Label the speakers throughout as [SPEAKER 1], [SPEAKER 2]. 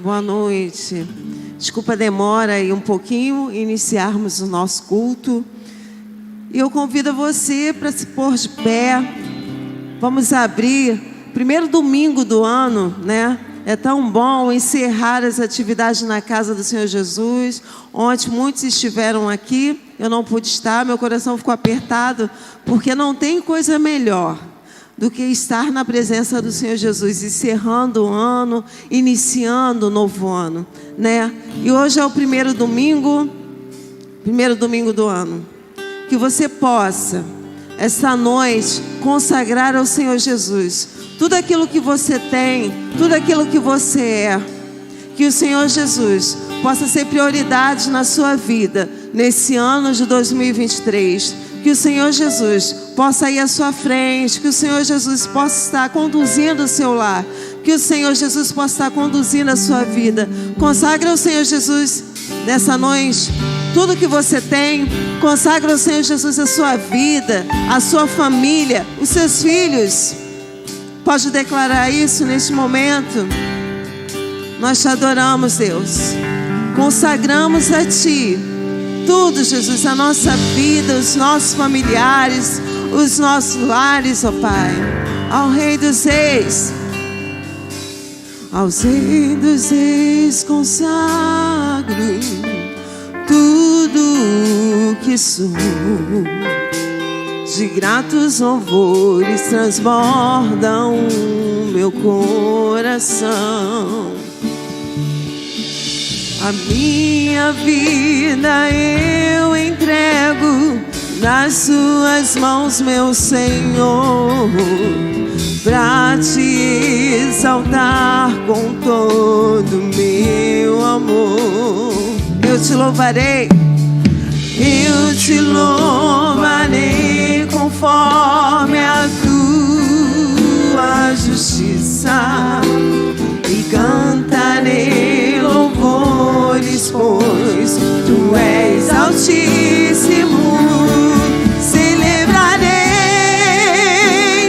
[SPEAKER 1] Boa noite. Desculpa a demora aí um pouquinho, iniciarmos o nosso culto. E eu convido você para se pôr de pé. Vamos abrir, primeiro domingo do ano, né? É tão bom encerrar as atividades na casa do Senhor Jesus. Ontem muitos estiveram aqui, eu não pude estar, meu coração ficou apertado, porque não tem coisa melhor do que estar na presença do Senhor Jesus, encerrando o ano, iniciando o novo ano, né? E hoje é o primeiro domingo do ano. Que você possa, essa noite, consagrar ao Senhor Jesus tudo aquilo que você tem, tudo aquilo que você é. Que o Senhor Jesus possa ser prioridade na sua vida, nesse ano de 2023. Que o Senhor Jesus possa ir à sua frente, que o Senhor Jesus possa estar conduzindo o seu lar, que o Senhor Jesus possa estar conduzindo a sua vida. Consagra ao Senhor Jesus nessa noite tudo que você tem. Consagra ao Senhor Jesus a sua vida, a sua família, os seus filhos. Pode declarar isso neste momento. Nós te adoramos, Deus. Consagramos a Ti tudo, Jesus, a nossa vida, os nossos familiares, os nossos lares, ó Pai. Ao Rei dos Reis, aos Rei dos Reis consagro tudo que sou. De gratos louvores transbordam o meu coração. A minha vida eu entrego nas Suas mãos, meu Senhor, pra Te exaltar com todo o meu amor. Eu Te louvarei, eu Te louvarei conforme a Tua justiça, e cantarei louvores, pois Tu és altíssimo. Celebrarei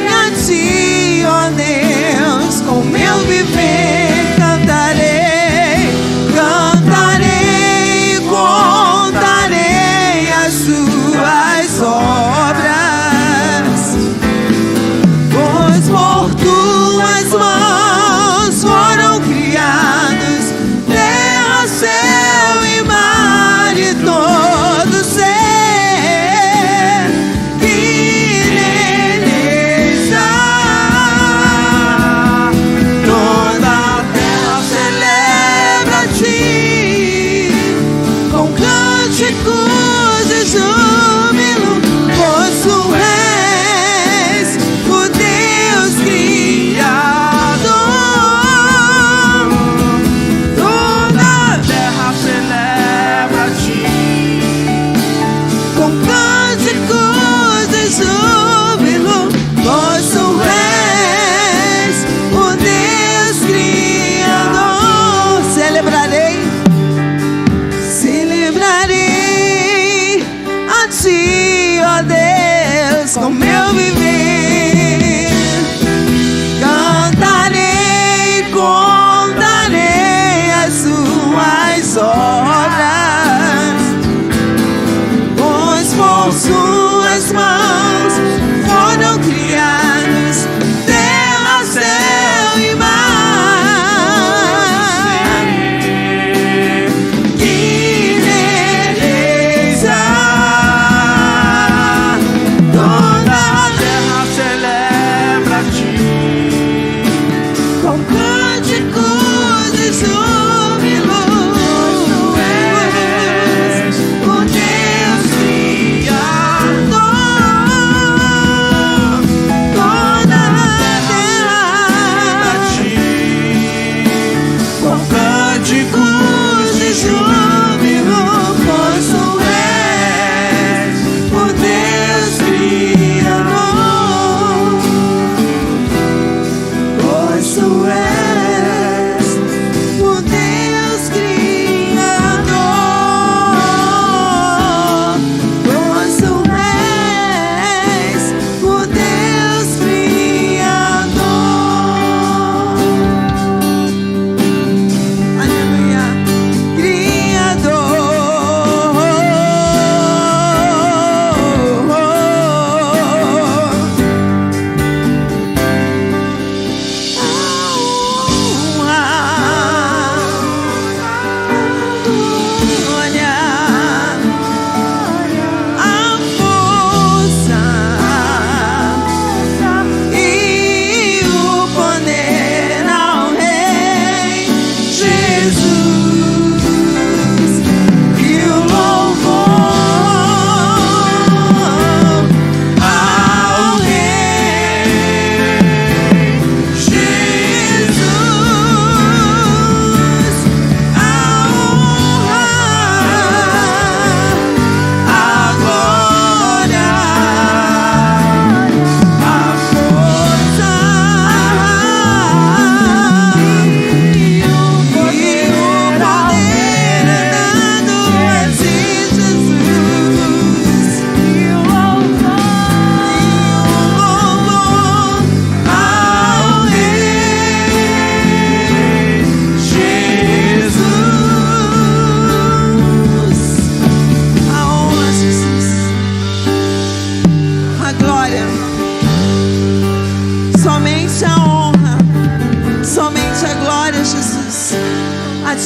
[SPEAKER 1] a Ti, ó Deus, com meu viver cantarei, cantarei, contarei as Tuas obras, pois por Tuas mãos foram criados terra, céu e mar e todo ser que neles há. Toda a terra celebra a Ti com cânticos de júbilo, pois Tu és o Deus Criador. Toda a terra celebra a Ti com cânticos de júbilo, pois Tu és o Deus Criador. Celebrarei, celebrarei a Ti, ó Deus, com meu viver. Cantarei, contarei as Suas obras, pois por Suas mãos foram criados terra, céu e mar, que neles há. Toda a terra celebra a Ti com cânticos de júbilo, pois Tu és o Deus Criador. Toda a terra celebra a Ti com cânticos de júbilo, pois Tu és o Deus Criador. Pois Tu és o Deus Criador. Pois Tu és o Deus Criador.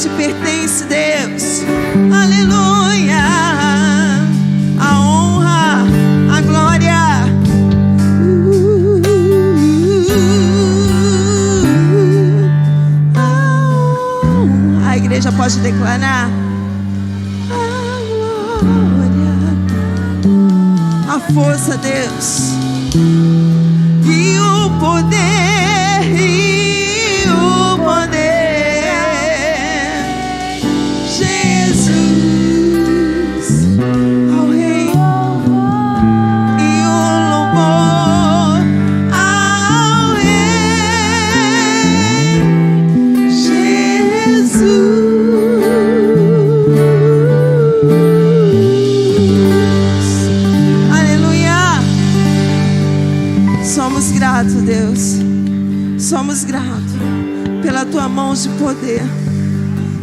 [SPEAKER 1] Te pertence, Deus, aleluia. A honra, a glória, a igreja pode declarar a glória, a força, Deus, e o poder, e o poder. Somos gratos, Deus. Somos gratos pela tua mão de poder.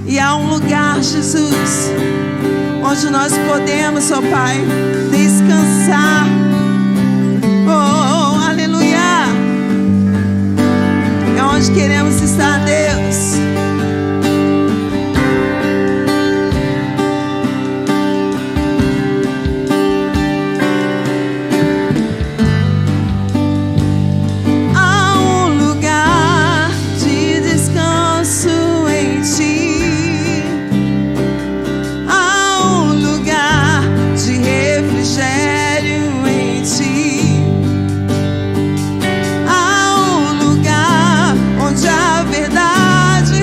[SPEAKER 1] E há um lugar, Jesus, onde nós podemos, ó Pai, descansar. Oh, aleluia. É onde queremos estar, Deus. Há um lugar onde a verdade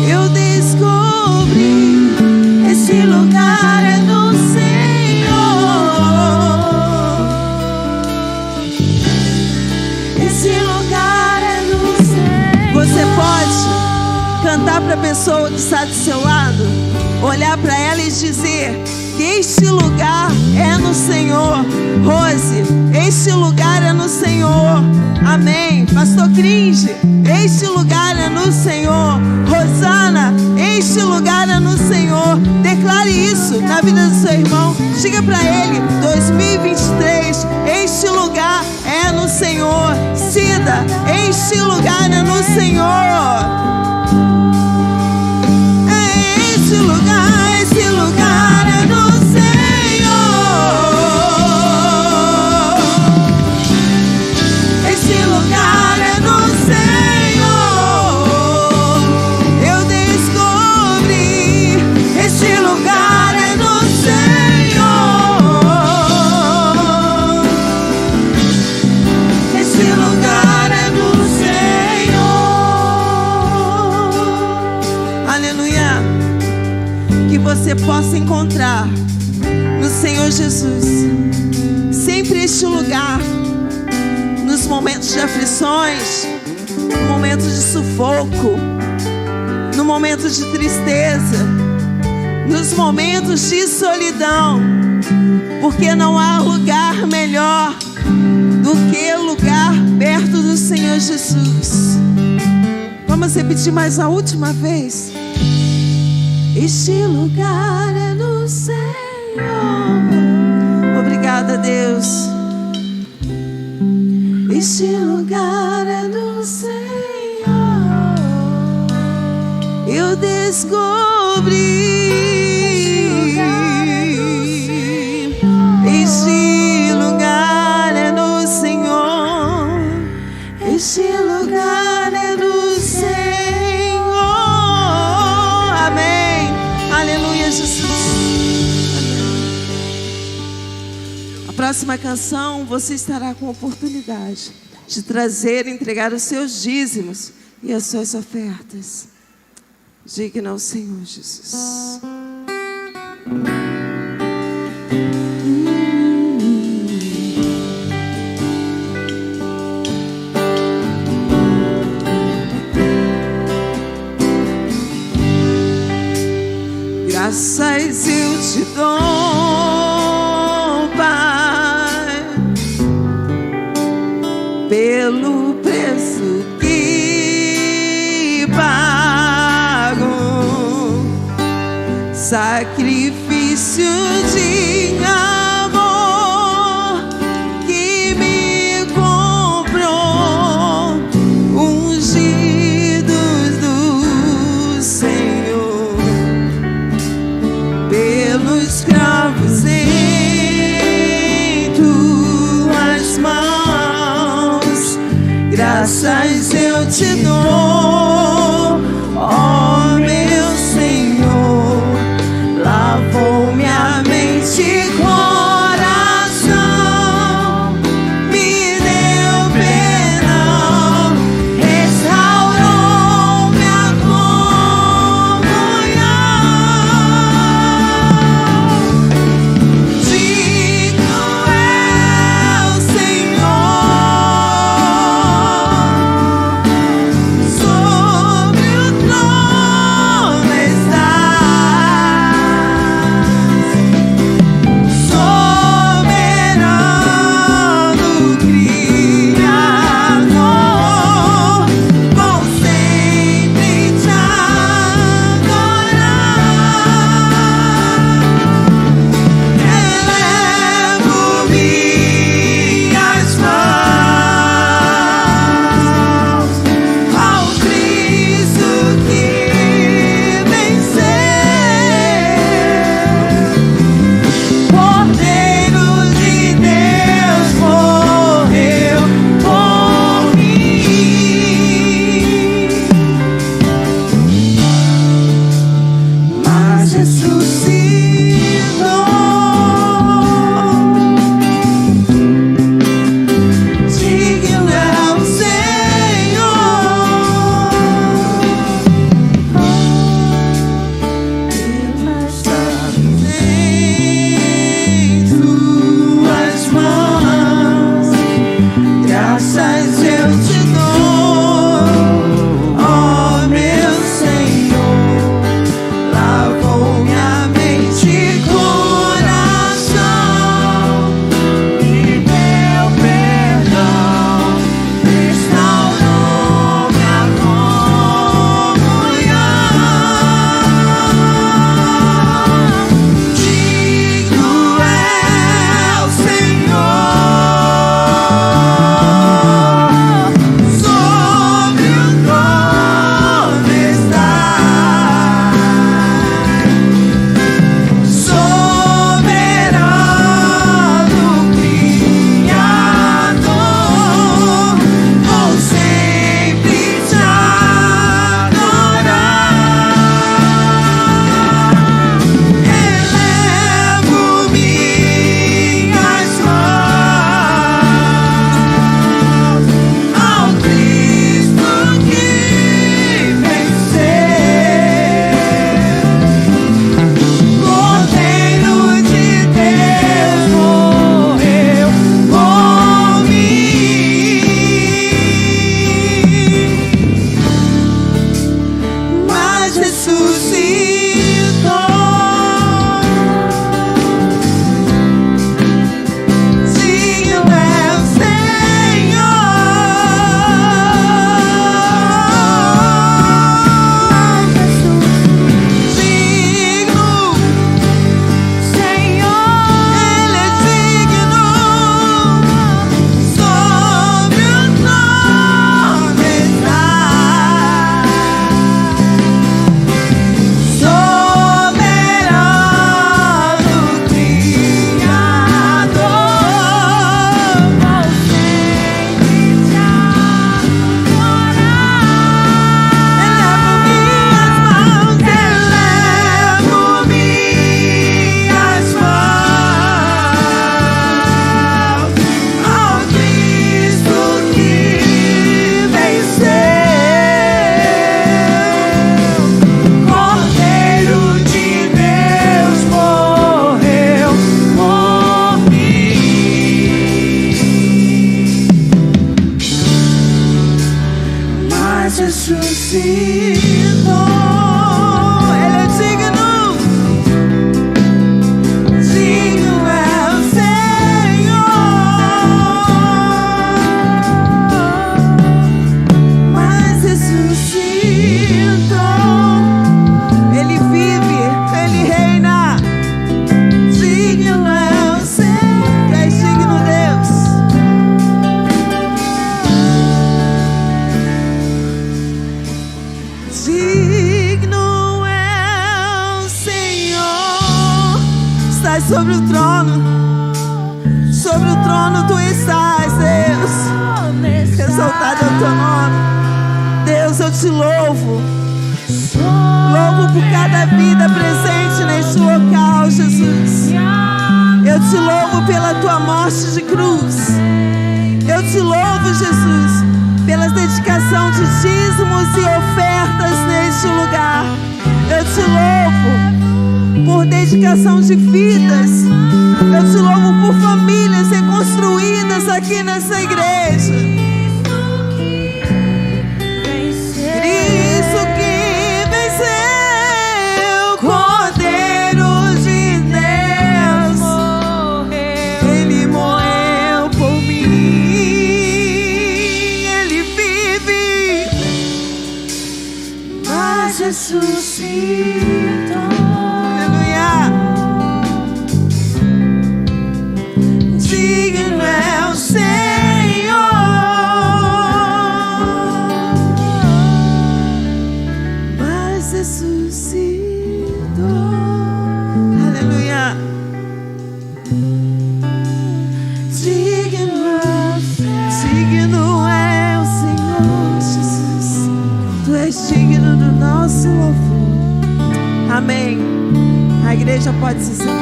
[SPEAKER 1] Eu descobri, esse lugar é do Senhor. Esse lugar é do Senhor. Você pode cantar para a pessoa que está do seu lado, olhar para ela e dizer que este lugar é no Senhor. Rose, este lugar é no Senhor. Amém. Pastor Cringe, este lugar é no Senhor. Rosana, este lugar é no Senhor. Declare isso na vida do seu irmão. Diga para ele, 2023, este lugar é no Senhor. Cida, este lugar é no Senhor. Esse lugar é do Senhor. Esse lugar é do Senhor. Eu descobri, esse lugar é do Senhor. Esse lugar é do Senhor. Aleluia. Que você possa encontrar no Senhor Jesus sempre este lugar, nos momentos de aflições, no momento de sufoco, no momento de tristeza, nos momentos de solidão, porque não há lugar melhor do que lugar perto do Senhor Jesus. Vamos repetir mais a última vez. Este lugar é no Senhor. Obrigada, Deus. Este lugar é no Senhor. Eu descobri. Este lugar é no Senhor. Este lugar é no Senhor. Amém. Aleluia, Jesus. A próxima canção, você estará com a oportunidade de trazer e entregar os seus dízimos e as suas ofertas. Digna ao Senhor Jesus. Graças eu te dou, Pai, pelo preço que pago, sacrifício de amor que me comprou, ungidos do Senhor, pelos cravos em tuas mãos. Graças eu te dou, ó meu Senhor. Lavou minha mente e coração, me deu perdão, restaurou minha comunhão. Digno é o Senhor sobre o trono. mas ressuscitou. Ele é digno. Digno é o Senhor, mas ressuscitou. Ele vive, Ele reina. Digno é o Senhor. Tu és digno, Deus. Digno é o Senhor. Estás sobre o trono. Sobre o trono tu estás, Deus. Exaltado é o teu nome. Deus, eu te louvo. Louvo por cada vida presente neste local, Jesus. Eu te louvo pela tua morte de cruz. Eu te louvo, Jesus, pela dedicação de dízimos e ofertas neste lugar. Eu te louvo por dedicação de vidas. Eu te louvo por famílias reconstruídas aqui nessa igreja. Cristo que venceu, Cordeiro de Deus, Ele morreu por mim. Ele vive, mas ressuscitou. Aleluia. Digno é o Senhor, mas ressuscitou. Aleluia. Digno é o Senhor, Jesus. Tu és digno do nosso louvor. Amém. A igreja pode se sentar.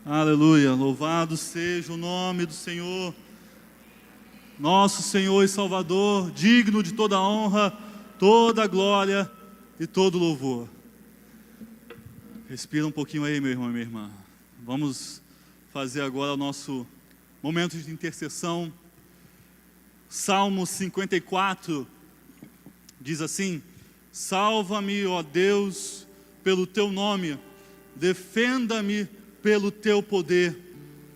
[SPEAKER 2] Aleluia, louvado seja o nome do Senhor, nosso Senhor e Salvador, digno de toda honra, toda glória e todo louvor. Respira um pouquinho aí, meu irmão e minha irmã. Vamos fazer agora o nosso momento de intercessão. Salmo 54 diz assim: salva-me, ó Deus, pelo teu nome, defenda-me pelo teu poder.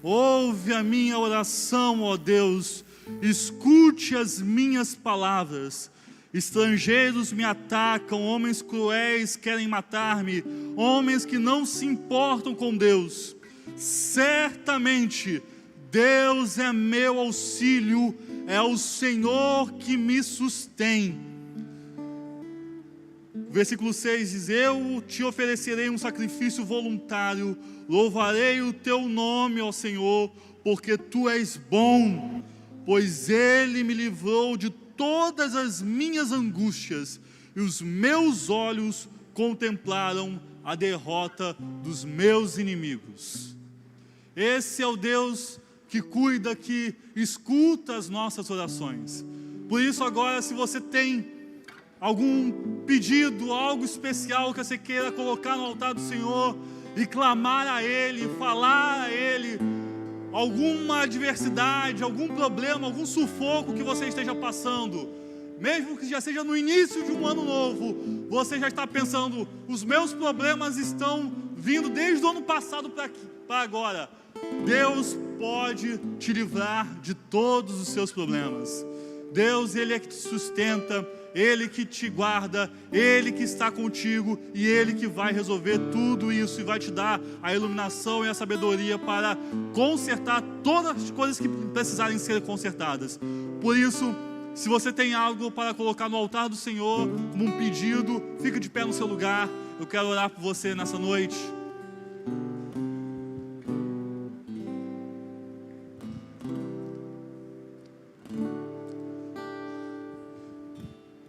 [SPEAKER 2] Ouve a minha oração, ó Deus, escute as minhas palavras. Estrangeiros me atacam, homens cruéis querem matar-me, homens que não se importam com Deus. Certamente Deus é meu auxílio, é o Senhor que me sustém. Versículo 6 diz: eu te oferecerei um sacrifício voluntário, louvarei o teu nome, ó Senhor, porque tu és bom, pois Ele me livrou de todas as minhas angústias, e os meus olhos contemplaram a derrota dos meus inimigos. Esse é o Deus que cuida, que escuta as nossas orações. Por isso agora, se você tem algum pedido, algo especial que você queira colocar no altar do Senhor e clamar a Ele, falar a Ele, alguma adversidade, algum problema, algum sufoco que você esteja passando, mesmo que já seja no início de um ano novo, você já está pensando: os meus problemas estão vindo desde o ano passado para agora. Deus pode te livrar de todos os seus problemas. Deus, Ele é que te sustenta, Ele que te guarda, Ele que está contigo, e Ele que vai resolver tudo isso e vai te dar a iluminação e a sabedoria para consertar todas as coisas que precisarem ser consertadas. Por isso, se você tem algo para colocar no altar do Senhor, como um pedido, fica de pé no seu lugar. Eu quero orar por você nessa noite.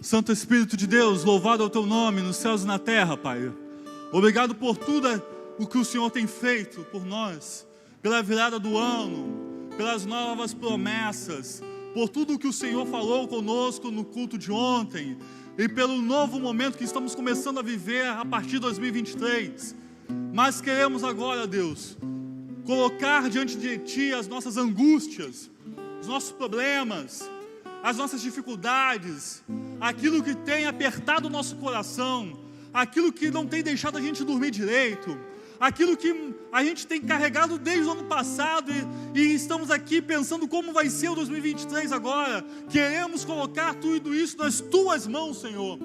[SPEAKER 2] Santo Espírito de Deus, louvado é o teu nome nos céus e na terra, Pai. Obrigado por tudo o que o Senhor tem feito por nós, pela virada do ano, pelas novas promessas, por tudo o que o Senhor falou conosco no culto de ontem. e pelo novo momento que estamos começando a viver a partir de 2023. Mas queremos agora, Deus, colocar diante de Ti as nossas angústias, os nossos problemas, as nossas dificuldades, aquilo que tem apertado o nosso coração, aquilo que não tem deixado a gente dormir direito, aquilo que a gente tem carregado desde o ano passado e estamos aqui pensando como vai ser o 2023 agora. Queremos colocar tudo isso nas Tuas mãos, Senhor,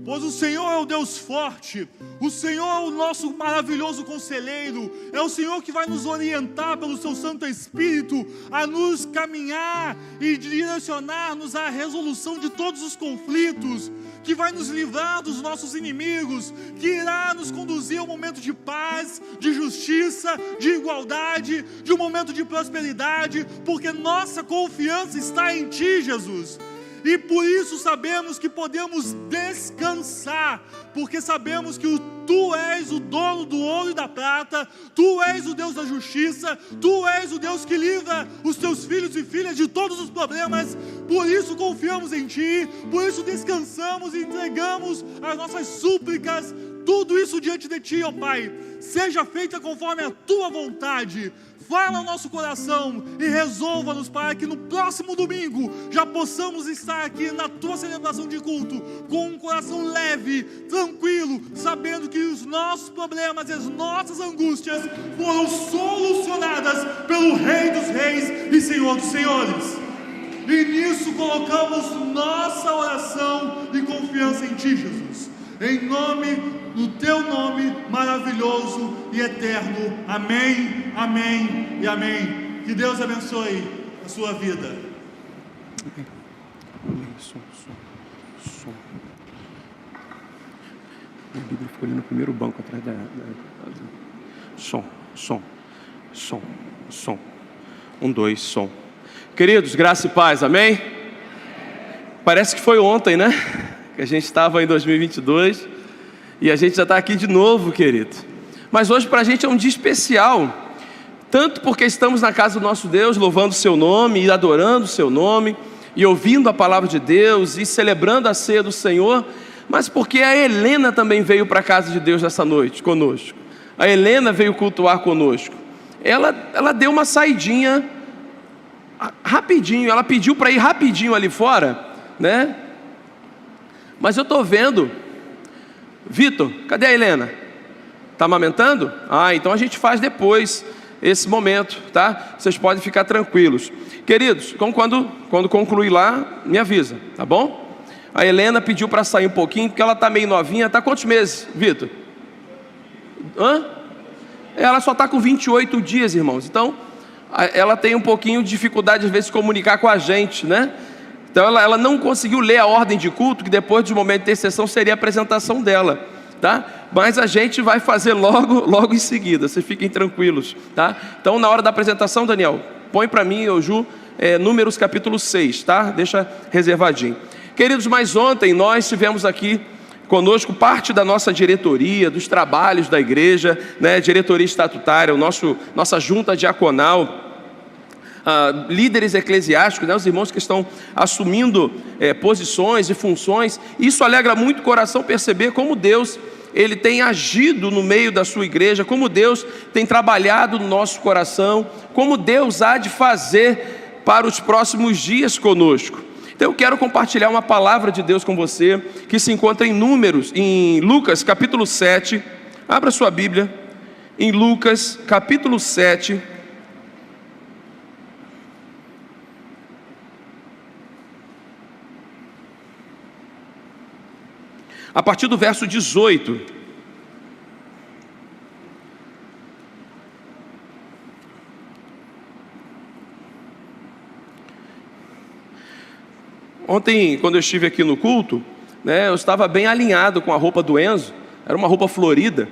[SPEAKER 2] pois o Senhor é o Deus forte, o Senhor é o nosso maravilhoso conselheiro, é o Senhor que vai nos orientar pelo Seu Santo Espírito a nos caminhar e direcionar-nos à resolução de todos os conflitos, que vai nos livrar dos nossos inimigos, que irá nos conduzir a um momento de paz, de justiça, de igualdade, de um momento de prosperidade, porque nossa confiança está em Ti, Jesus. E por isso sabemos que podemos descansar, porque sabemos que Tu és o dono do ouro e da prata, Tu és o Deus da justiça, Tu és o Deus que livra os Teus filhos e filhas de todos os problemas. Por isso confiamos em Ti, por isso descansamos e entregamos as nossas súplicas, tudo isso diante de Ti, ó Pai. Seja feita conforme a Tua vontade. Fala ao nosso coração e resolva-nos para que no próximo domingo já possamos estar aqui na Tua celebração de culto com um coração leve, tranquilo, sabendo que os nossos problemas e as nossas angústias foram solucionadas pelo Rei dos Reis e Senhor dos Senhores. E nisso colocamos nossa oração e confiança em Ti, Jesus. Em nome, no Teu nome maravilhoso e eterno. Amém, amém e amém. Que Deus abençoe a sua vida.
[SPEAKER 3] Amém. Som. Minha Bíblia ficou ali no primeiro banco atrás da... Som. 1, 2, som. Queridos, graça e paz, amém? Parece que foi ontem, né? Que a gente estava em 2022 e a gente já está aqui de novo, querido. Mas hoje para a gente é um dia especial, tanto porque estamos na casa do nosso Deus, louvando o Seu nome e adorando o Seu nome, e ouvindo a palavra de Deus e celebrando a ceia do Senhor, mas porque a Helena também veio para a casa de Deus nessa noite conosco. A Helena veio cultuar conosco. Ela deu uma saidinha rapidinho, ela pediu para ir rapidinho ali fora, né? Mas eu estou vendo. Vitor, cadê a Helena? Está amamentando? Então a gente faz depois esse momento, tá? Vocês podem ficar tranquilos. Queridos, quando concluir lá, me avisa, tá bom? A Helena pediu para sair um pouquinho, porque ela está meio novinha. Está quantos meses, Vitor? Ela só está com 28 dias, irmãos. Então, ela tem um pouquinho de dificuldade, às vezes, de comunicar com a gente, né? Então ela não conseguiu ler a ordem de culto, que depois de um momento de intercessão seria a apresentação dela, tá? Mas a gente vai fazer logo em seguida, vocês fiquem tranquilos, tá? Então na hora da apresentação, Daniel, põe para mim, Ju, Números capítulo 6, tá? Deixa reservadinho. Queridos, mas ontem nós tivemos aqui conosco parte da nossa diretoria, dos trabalhos da igreja, né? Diretoria estatutária, nossa junta diaconal, líderes eclesiásticos, né, os irmãos que estão assumindo posições e funções. Isso alegra muito o coração perceber como Deus Ele tem agido no meio da sua igreja, como Deus tem trabalhado no nosso coração, como Deus há de fazer para os próximos dias conosco. Então eu quero compartilhar uma palavra de Deus com você, que se encontra em Lucas capítulo 7, abra sua Bíblia, em Lucas capítulo 7, a partir do verso 18. Ontem, quando eu estive aqui no culto, né, eu estava bem alinhado com a roupa do Enzo, era uma roupa florida.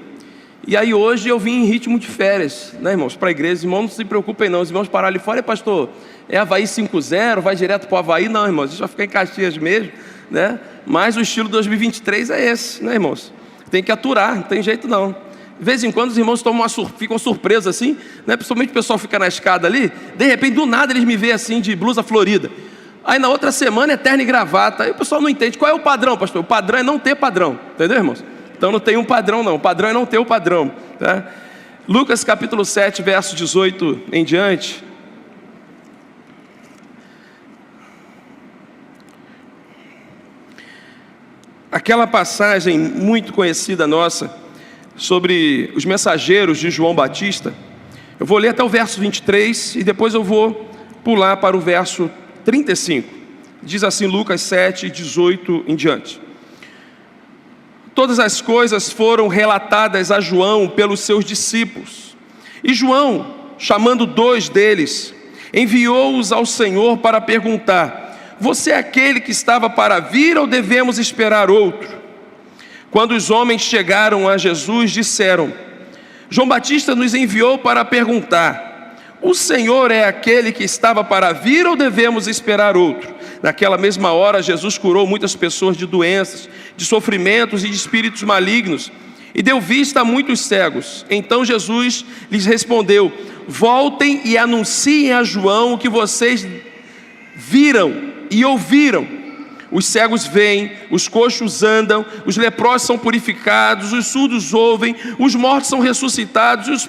[SPEAKER 3] E aí hoje eu vim em ritmo de férias, né, irmãos, para a igreja. Os irmãos não se preocupem não, os irmãos pararam ali fora: pastor, é Havaí 5-0, vai direto para o Havaí? Não, irmãos, a gente vai ficar em Caxias mesmo, né? Mas o estilo 2023 é esse, né, irmãos? Tem que aturar, não tem jeito não. De vez em quando os irmãos ficam surpresos assim, né? Principalmente o pessoal fica na escada ali, de repente do nada eles me veem assim de blusa florida. Aí na outra semana é terno e gravata. Aí o pessoal não entende. Qual é o padrão, pastor? O padrão é não ter padrão. Entendeu, irmãos? Então não tem um padrão não. O padrão é não ter o padrão, tá? Lucas capítulo 7, verso 18 em diante. Aquela passagem muito conhecida nossa sobre os mensageiros de João Batista. Eu vou ler até o verso 23 e depois eu vou pular para o verso 35. Diz assim Lucas 7, 18 em diante. Todas as coisas foram relatadas a João pelos seus discípulos. E João, chamando 2 deles, enviou-os ao Senhor para perguntar: você é aquele que estava para vir ou devemos esperar outro? Quando os homens chegaram a Jesus, disseram: João Batista nos enviou para perguntar: o Senhor é aquele que estava para vir ou devemos esperar outro? Naquela mesma hora, Jesus curou muitas pessoas de doenças, de sofrimentos e de espíritos malignos, e deu vista a muitos cegos. Então Jesus lhes respondeu: voltem e anunciem a João o que vocês viram e ouviram. Os cegos veem, os coxos andam, os leprosos são purificados, os surdos ouvem, os mortos são ressuscitados,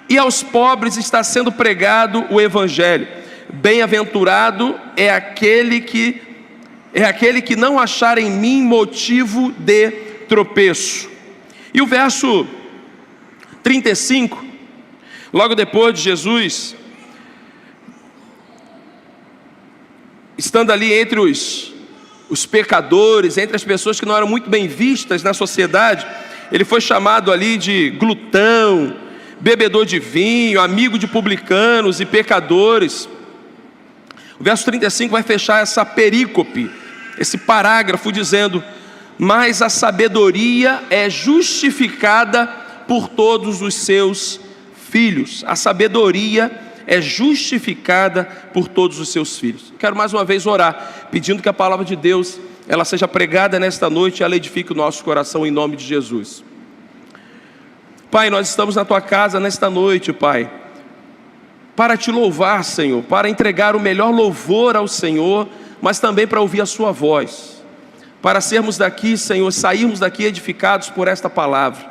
[SPEAKER 3] e aos pobres está sendo pregado o evangelho. Bem-aventurado é aquele que não achar em mim motivo de tropeço. E o verso 35, logo depois de Jesus, estando ali entre os pecadores, entre as pessoas que não eram muito bem vistas na sociedade, ele foi chamado ali de glutão, bebedor de vinho, amigo de publicanos e pecadores. O verso 35 vai fechar essa perícope, esse parágrafo dizendo: mas a sabedoria é justificada por todos os seus filhos. A sabedoria é justificada por todos os seus filhos. Quero mais uma vez orar, pedindo que a palavra de Deus ela seja pregada nesta noite e ela edifique o nosso coração em nome de Jesus. Pai, nós estamos na Tua casa nesta noite, Pai, para Te louvar, Senhor, para entregar o melhor louvor ao Senhor, mas também para ouvir a Sua voz, para sermos daqui, Senhor, sairmos daqui edificados por esta palavra.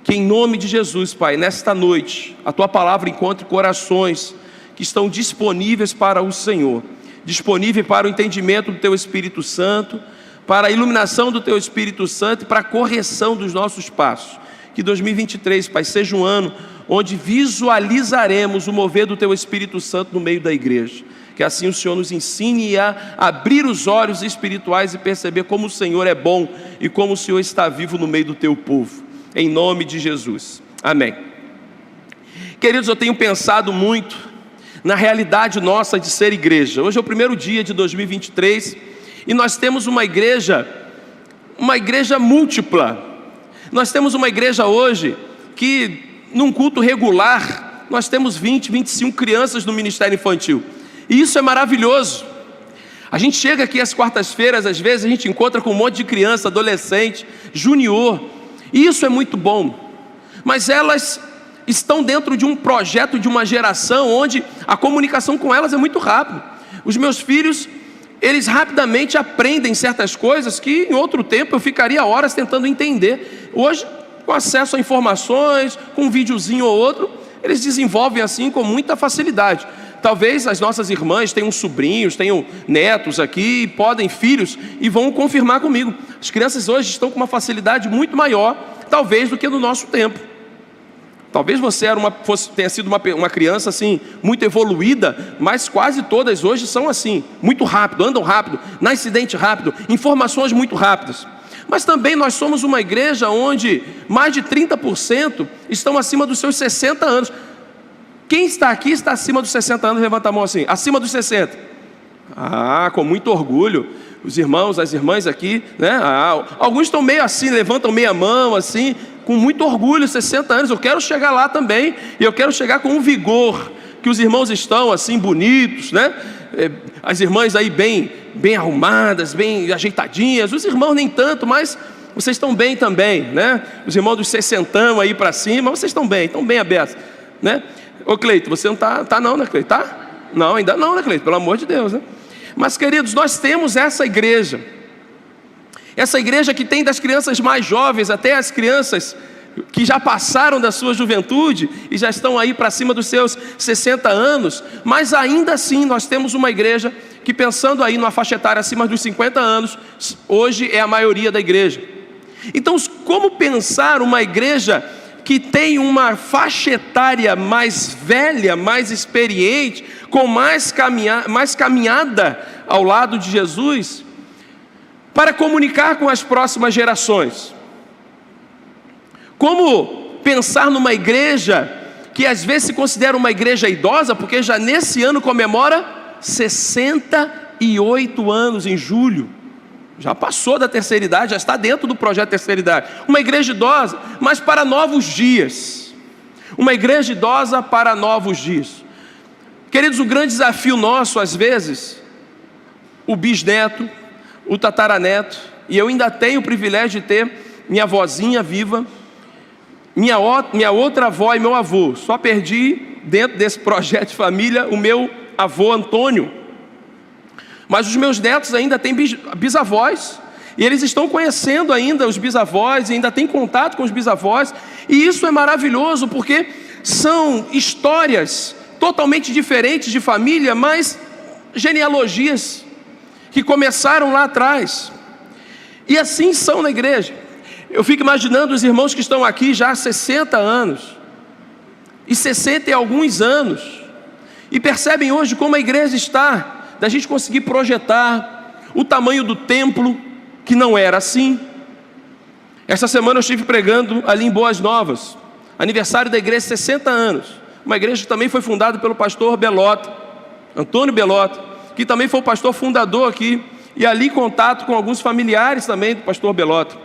[SPEAKER 3] Que em nome de Jesus, Pai, nesta noite, a Tua palavra encontre corações que estão disponíveis para o Senhor, disponíveis para o entendimento do Teu Espírito Santo, para a iluminação do Teu Espírito Santo e para a correção dos nossos passos. Que 2023, Pai, seja um ano onde visualizaremos o mover do Teu Espírito Santo no meio da igreja. Que assim o Senhor nos ensine a abrir os olhos espirituais e perceber como o Senhor é bom e como o Senhor está vivo no meio do Teu povo. Em nome de Jesus, amém. Queridos, eu tenho pensado muito na realidade nossa de ser igreja. Hoje é o primeiro dia de 2023 e nós temos uma igreja múltipla. Nós temos uma igreja hoje que num culto regular nós temos 20, 25 crianças no ministério infantil, e isso é maravilhoso. A gente chega aqui às quartas-feiras, às vezes a gente encontra com um monte de criança, adolescente, junior. E isso é muito bom, mas elas estão dentro de um projeto, de uma geração onde a comunicação com elas é muito rápida. Os meus filhos, eles rapidamente aprendem certas coisas que em outro tempo eu ficaria horas tentando entender. Hoje, com acesso a informações, com um videozinho ou outro, eles desenvolvem assim com muita facilidade. Talvez as nossas irmãs tenham sobrinhos, tenham netos aqui, podem filhos, e vão confirmar comigo. As crianças hoje estão com uma facilidade muito maior, talvez, do que no nosso tempo. Talvez você tenha sido uma criança assim, muito evoluída, mas quase todas hoje são assim, muito rápido, andam rápido, nascem dente rápido, informações muito rápidas. Mas também nós somos uma igreja onde mais de 30% estão acima dos seus 60 anos. Quem está aqui está acima dos 60 anos? Levanta a mão assim, acima dos 60. Com muito orgulho. Os irmãos, as irmãs aqui, né? Alguns estão meio assim, levantam meia mão assim, com muito orgulho, 60 anos. Eu quero chegar lá também, e eu quero chegar com um vigor, que os irmãos estão assim, bonitos, né? As irmãs aí bem arrumadas, bem ajeitadinhas. Os irmãos nem tanto, mas vocês estão bem também, né? Os irmãos dos 60 aí para cima, vocês estão bem abertos, né? Ô Cleito, você não tá não, né, Cleito? Tá? Não, ainda não, né, Cleiton? Pelo amor de Deus, né? Mas, queridos, nós temos essa igreja que tem das crianças mais jovens até as crianças que já passaram da sua juventude e já estão aí para cima dos seus 60 anos, mas ainda assim nós temos uma igreja que, pensando aí numa faixa etária acima dos 50 anos, hoje é a maioria da igreja. Então, como pensar uma igreja que tem uma faixa etária mais velha, mais experiente, com mais caminhada ao lado de Jesus, para comunicar com as próximas gerações? Como pensar numa igreja que às vezes se considera uma igreja idosa, porque já nesse ano comemora 68 anos em julho, já passou da terceira idade, já está dentro do projeto terceira idade, uma igreja idosa, mas para novos dias, uma igreja idosa para novos dias. Queridos, o grande desafio nosso, às vezes, o bisneto, o tataraneto, e eu ainda tenho o privilégio de ter minha avózinha viva, minha outra avó e meu avô. Só perdi, dentro desse projeto de família, o meu avô Antônio. Mas os meus netos ainda têm bisavós, e eles estão conhecendo ainda os bisavós, e ainda têm contato com os bisavós, e isso é maravilhoso, porque são histórias totalmente diferentes de família, mas genealogias que começaram lá atrás. E assim são na igreja. Eu fico imaginando os irmãos que estão aqui já há 60 anos, e 60 e alguns anos, e percebem hoje como a igreja está, da gente conseguir projetar o tamanho do templo, que não era assim. Essa semana eu estive pregando ali em Boas Novas, aniversário da igreja, 60 anos, uma igreja que também foi fundada pelo pastor Belota, Antônio Belota, que também foi o pastor fundador aqui, e ali contato com alguns familiares também do pastor Belota.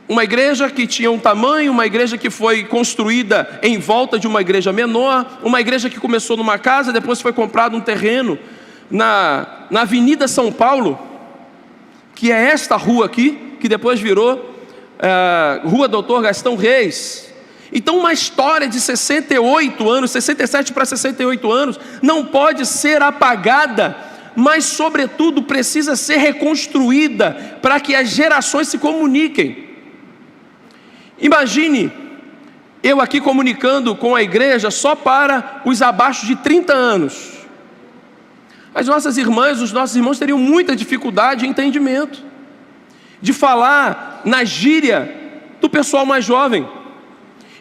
[SPEAKER 3] Uma igreja que tinha um tamanho, uma igreja que foi construída em volta de uma igreja menor, uma igreja que começou numa casa, depois foi comprado um terreno na Avenida São Paulo, que é esta rua aqui, que depois virou Rua Doutor Gastão Reis. Então, uma história de 68 anos, 67 para 68 anos, não pode ser apagada, mas sobretudo precisa ser reconstruída, para que as gerações se comuniquem. Imagine eu aqui comunicando com a igreja só para os abaixo de 30 anos. As nossas irmãs, os nossos irmãos teriam muita dificuldade de entendimento, de falar na gíria do pessoal mais jovem.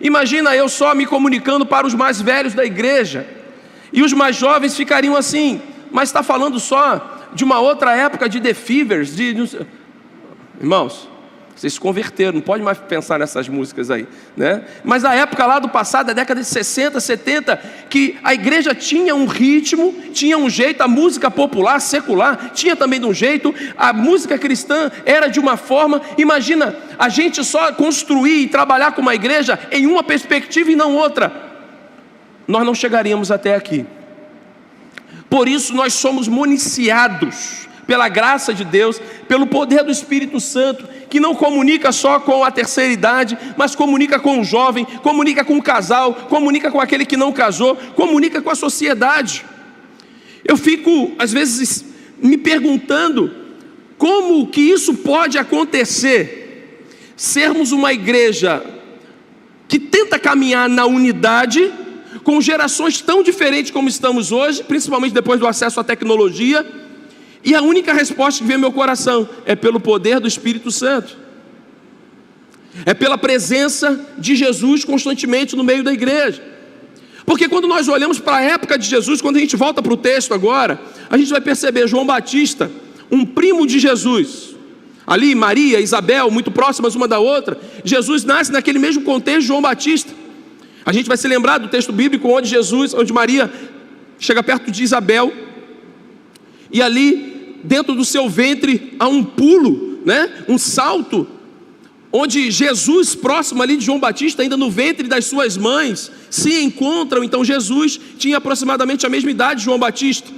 [SPEAKER 3] Imagina eu só me comunicando para os mais velhos da igreja, e os mais jovens ficariam assim: mas está falando só de uma outra época de The Fevers, irmãos, vocês se converteram, não pode mais pensar nessas músicas aí, né? Mas a época lá do passado, da década de 60, 70, que a igreja tinha um ritmo, tinha um jeito, a música popular, secular, tinha também de um jeito, a música cristã era de uma forma. Imagina a gente só construir e trabalhar com uma igreja em uma perspectiva e não outra, nós não chegaríamos até aqui. Por isso nós somos municiados pela graça de Deus, pelo poder do Espírito Santo, que não comunica só com a terceira idade, mas comunica com o jovem, comunica com o casal, comunica com aquele que não casou, comunica com a sociedade. Eu fico, às vezes, me perguntando como que isso pode acontecer, sermos uma igreja que tenta caminhar na unidade, com gerações tão diferentes como estamos hoje, principalmente depois do acesso à tecnologia, e a única resposta que vem ao meu coração é pelo poder do Espírito Santo, é pela presença de Jesus constantemente no meio da igreja. Porque quando nós olhamos para a época de Jesus, quando a gente volta para o texto agora, a gente vai perceber João Batista, um primo de Jesus, ali Maria, Isabel, muito próximas uma da outra. Jesus nasce naquele mesmo contexto de João Batista. A gente vai se lembrar do texto bíblico onde Maria chega perto de Isabel, e ali dentro do seu ventre há um pulo, né? Um salto, onde Jesus, próximo ali de João Batista, ainda no ventre das suas mães, se encontram. Então Jesus tinha aproximadamente a mesma idade de João Batista.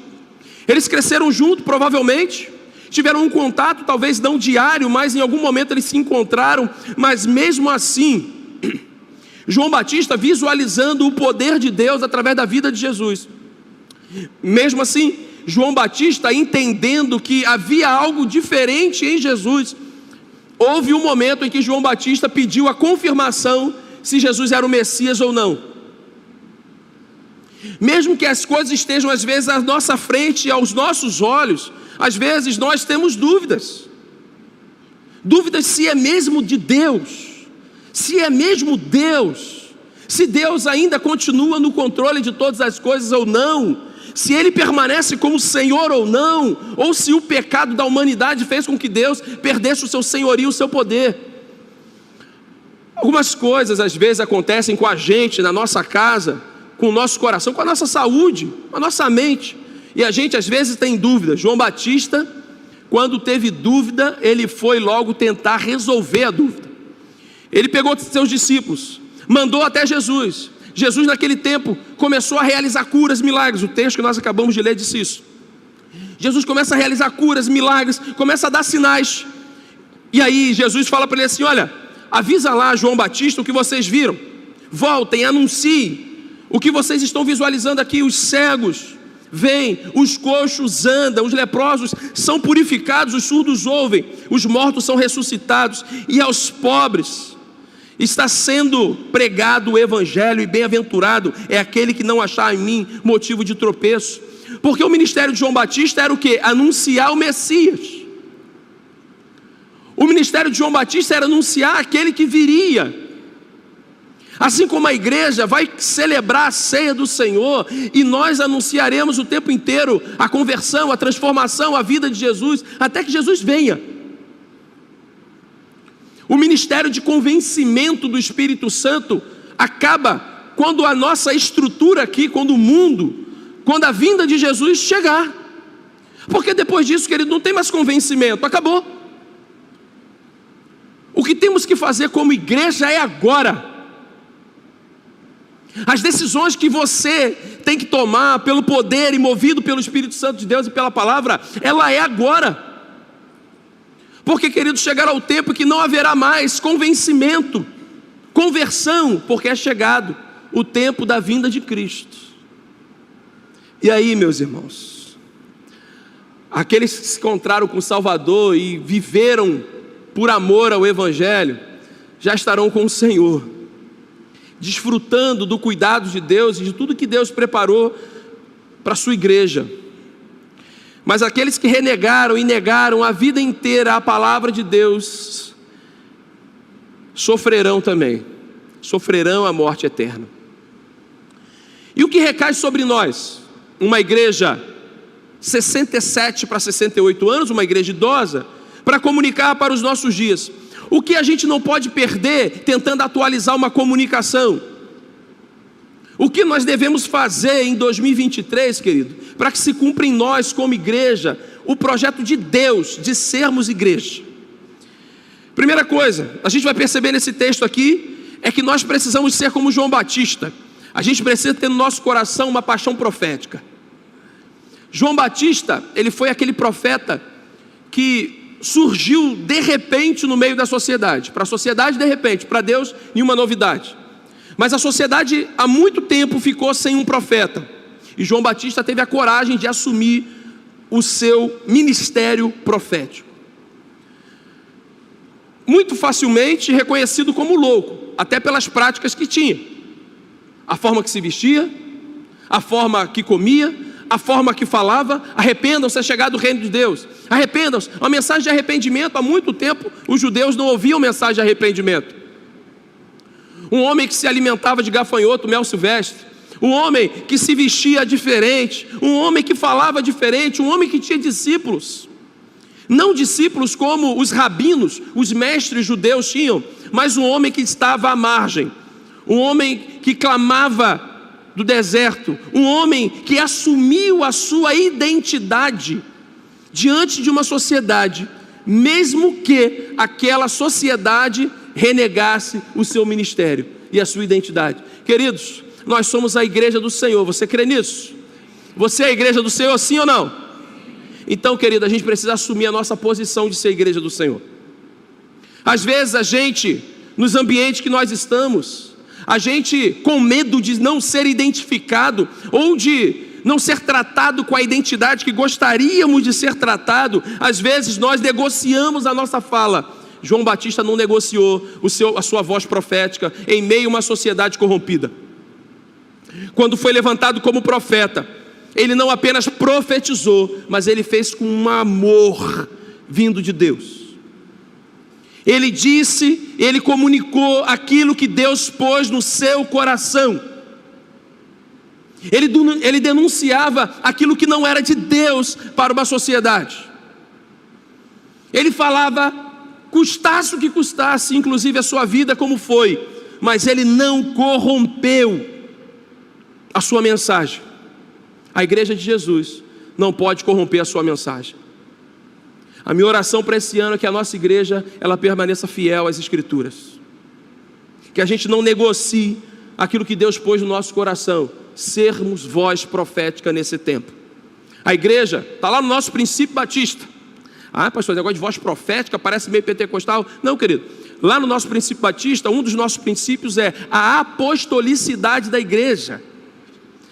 [SPEAKER 3] Eles cresceram juntos, provavelmente, tiveram um contato, talvez não diário, mas em algum momento eles se encontraram. Mas mesmo assim, João Batista, visualizando o poder de Deus através da vida de Jesus, Mesmo assim, João Batista, entendendo que havia algo diferente em Jesus, houve um momento em que João Batista pediu a confirmação se Jesus era o Messias ou não. Mesmo que as coisas estejam às vezes à nossa frente, aos nossos olhos, às vezes nós temos dúvidas. Dúvidas se é mesmo de Deus, se é mesmo Deus, se Deus ainda continua no controle de todas as coisas ou não, se Ele permanece como Senhor ou não, ou se o pecado da humanidade fez com que Deus perdesse o seu senhorio, o seu poder. Algumas coisas às vezes acontecem com a gente, na nossa casa, com o nosso coração, com a nossa saúde, com a nossa mente, e a gente às vezes tem dúvida. João Batista, quando teve dúvida, ele foi logo tentar resolver a dúvida. Ele pegou seus discípulos, mandou até Jesus. Jesus naquele tempo começou a realizar curas, milagres. O texto que nós acabamos de ler disse isso. Jesus começa a realizar curas, milagres, começa a dar sinais. E aí Jesus fala para ele assim: olha, avisa lá João Batista o que vocês viram. Voltem, anunciem o que vocês estão visualizando aqui. Os cegos vêm, os coxos andam, os leprosos são purificados, os surdos ouvem, os mortos são ressuscitados, e aos pobres está sendo pregado o evangelho, e bem-aventurado é aquele que não achar em mim motivo de tropeço. Porque o ministério de João Batista era o quê? Anunciar o Messias. O ministério de João Batista era anunciar aquele que viria. Assim como a igreja vai celebrar a ceia do Senhor, e nós anunciaremos o tempo inteiro a conversão, a transformação, a vida de Jesus, até que Jesus venha. O ministério de convencimento do Espírito Santo acaba quando a nossa estrutura aqui, quando o mundo, quando a vinda de Jesus chegar. Porque depois disso, querido, não tem mais convencimento, acabou. O que temos que fazer como igreja é agora. As decisões que você tem que tomar pelo poder e movido pelo Espírito Santo de Deus e pela palavra, ela é agora. Porque, querido, chegará o tempo que não haverá mais convencimento, conversão, porque é chegado o tempo da vinda de Cristo. E aí, meus irmãos, aqueles que se encontraram com o Salvador e viveram por amor ao Evangelho, já estarão com o Senhor, desfrutando do cuidado de Deus e de tudo que Deus preparou para a sua igreja. Mas aqueles que renegaram e negaram a vida inteira a palavra de Deus, sofrerão também, sofrerão a morte eterna. E o que recai sobre nós? Uma igreja 67 para 68 anos, uma igreja idosa, para comunicar para os nossos dias. O que a gente não pode perder tentando atualizar uma comunicação? O que nós devemos fazer em 2023, querido, para que se cumpra em nós como igreja o projeto de Deus de sermos igreja? Primeira coisa, a gente vai perceber nesse texto aqui, é que nós precisamos ser como João Batista. A gente precisa ter no nosso coração uma paixão profética. João Batista, ele foi aquele profeta que surgiu de repente no meio da sociedade. Para a sociedade de repente, para Deus nenhuma novidade. Mas a sociedade há muito tempo ficou sem um profeta, e João Batista teve a coragem de assumir o seu ministério profético. Muito facilmente reconhecido como louco, até pelas práticas que tinha. A forma que se vestia, a forma que comia, a forma que falava. Arrependam-se, é chegado o reino de Deus. Arrependam-se, uma mensagem de arrependimento. Há muito tempo os judeus não ouviam mensagem de arrependimento. Um homem que se alimentava de gafanhoto, mel silvestre, um homem que se vestia diferente, um homem que falava diferente, um homem que tinha discípulos, não discípulos como os rabinos, os mestres judeus tinham, mas um homem que estava à margem, um homem que clamava do deserto, um homem que assumiu a sua identidade diante de uma sociedade, mesmo que aquela sociedade renegasse o seu ministério e a sua identidade. Queridos, nós somos a igreja do Senhor. Você crê nisso? Você é a igreja do Senhor, sim ou não? Então, querido, a gente precisa assumir a nossa posição de ser a igreja do Senhor. Às vezes a gente, nos ambientes que nós estamos, a gente com medo de não ser identificado, ou de não ser tratado com a identidade que gostaríamos de ser tratado, às vezes nós negociamos a nossa fala. João Batista não negociou a sua voz profética em meio a uma sociedade corrompida. Quando foi levantado como profeta, ele não apenas profetizou, mas ele fez com um amor vindo de Deus. Ele disse, ele comunicou aquilo que Deus pôs no seu coração. Ele denunciava aquilo que não era de Deus para uma sociedade. Ele falava, custasse o que custasse, inclusive a sua vida como foi, mas ele não corrompeu a sua mensagem. A igreja de Jesus não pode corromper a sua mensagem. A minha oração para esse ano é que a nossa igreja, ela permaneça fiel às Escrituras. Que a gente não negocie aquilo que Deus pôs no nosso coração, sermos voz profética nesse tempo. A igreja está lá no nosso princípio batista. Ah, pastor, negócio de voz profética parece meio pentecostal. Não, querido. Lá no nosso princípio batista, um dos nossos princípios é a apostolicidade da igreja.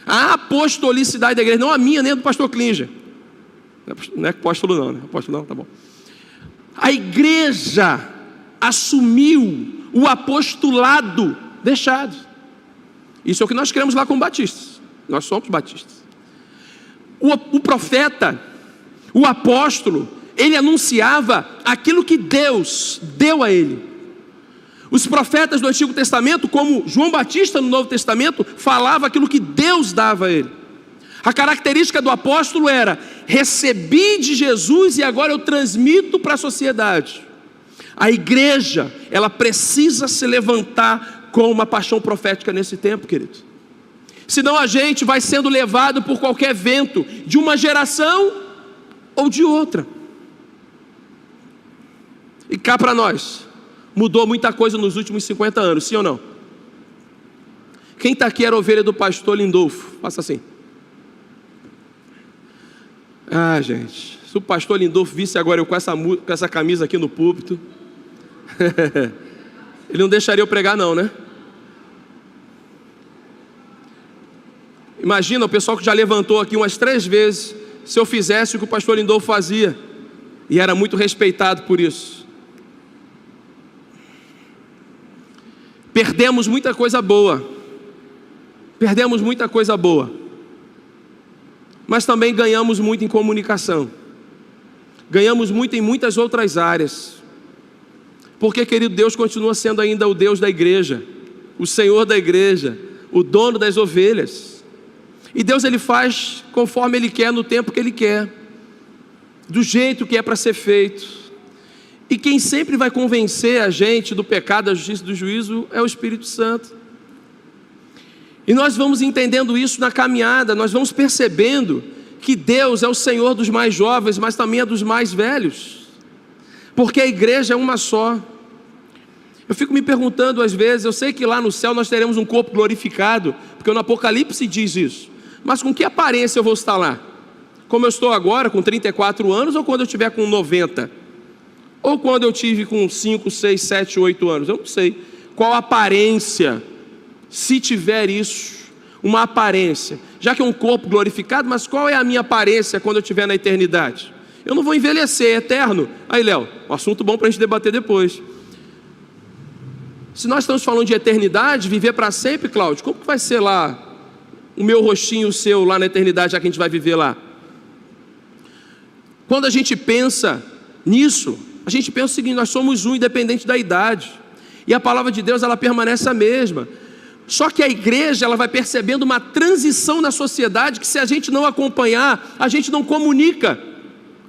[SPEAKER 3] A apostolicidade da igreja, não a minha nem a do pastor Klinger. Não é apóstolo não, né? Apóstolo não, tá bom. A igreja assumiu o apostolado deixado. Isso é o que nós queremos lá como batistas. Nós somos batistas. O profeta, o apóstolo, ele anunciava aquilo que Deus deu a ele. Os profetas do Antigo Testamento, como João Batista no Novo Testamento, falava aquilo que Deus dava a ele. A característica do apóstolo era: recebi de Jesus e agora eu transmito para a sociedade. A igreja, ela precisa se levantar com uma paixão profética nesse tempo, querido. Senão a gente vai sendo levado por qualquer vento, de uma geração ou de outra. E cá para nós, mudou muita coisa nos últimos 50 anos, sim ou não? Quem está aqui era ovelha do pastor Lindolfo? Faça assim. Ah, gente, se o pastor Lindolfo visse agora eu com essa camisa aqui no púlpito, ele não deixaria eu pregar não, né? Imagina o pessoal que já levantou aqui umas 3 vezes, se eu fizesse o que o pastor Lindolfo fazia, e era muito respeitado por isso. Perdemos muita coisa boa, mas também ganhamos muito em comunicação, ganhamos muito em muitas outras áreas, porque, querido, Deus continua sendo ainda o Deus da igreja, o Senhor da igreja, o dono das ovelhas, e Deus ele faz conforme Ele quer, no tempo que Ele quer, do jeito que é para ser feito, e quem sempre vai convencer a gente do pecado, da justiça e do juízo é o Espírito Santo. E nós vamos entendendo isso na caminhada, nós vamos percebendo que Deus é o Senhor dos mais jovens, mas também é dos mais velhos, porque a igreja é uma só. Eu fico me perguntando às vezes, eu sei que lá no céu nós teremos um corpo glorificado, porque no Apocalipse diz isso, mas com que aparência eu vou estar lá? Como eu estou agora, com 34 anos, ou quando eu estiver com 90? Ou quando eu tive com 5, 6, 7, 8 anos? Eu não sei. Qual a aparência? Se tiver isso, uma aparência, já que é um corpo glorificado, mas qual é a minha aparência quando eu estiver na eternidade? Eu não vou envelhecer, é eterno. Aí, Léo, um assunto bom para a gente debater depois. Se nós estamos falando de eternidade, viver para sempre, Cláudio, como que vai ser lá o meu rostinho, o seu, lá na eternidade, já que a gente vai viver lá? Quando a gente pensa nisso, a gente pensa o seguinte: nós somos um, independente da idade, e a palavra de Deus ela permanece a mesma. Só que a igreja ela vai percebendo uma transição na sociedade que, se a gente não acompanhar, a gente não comunica.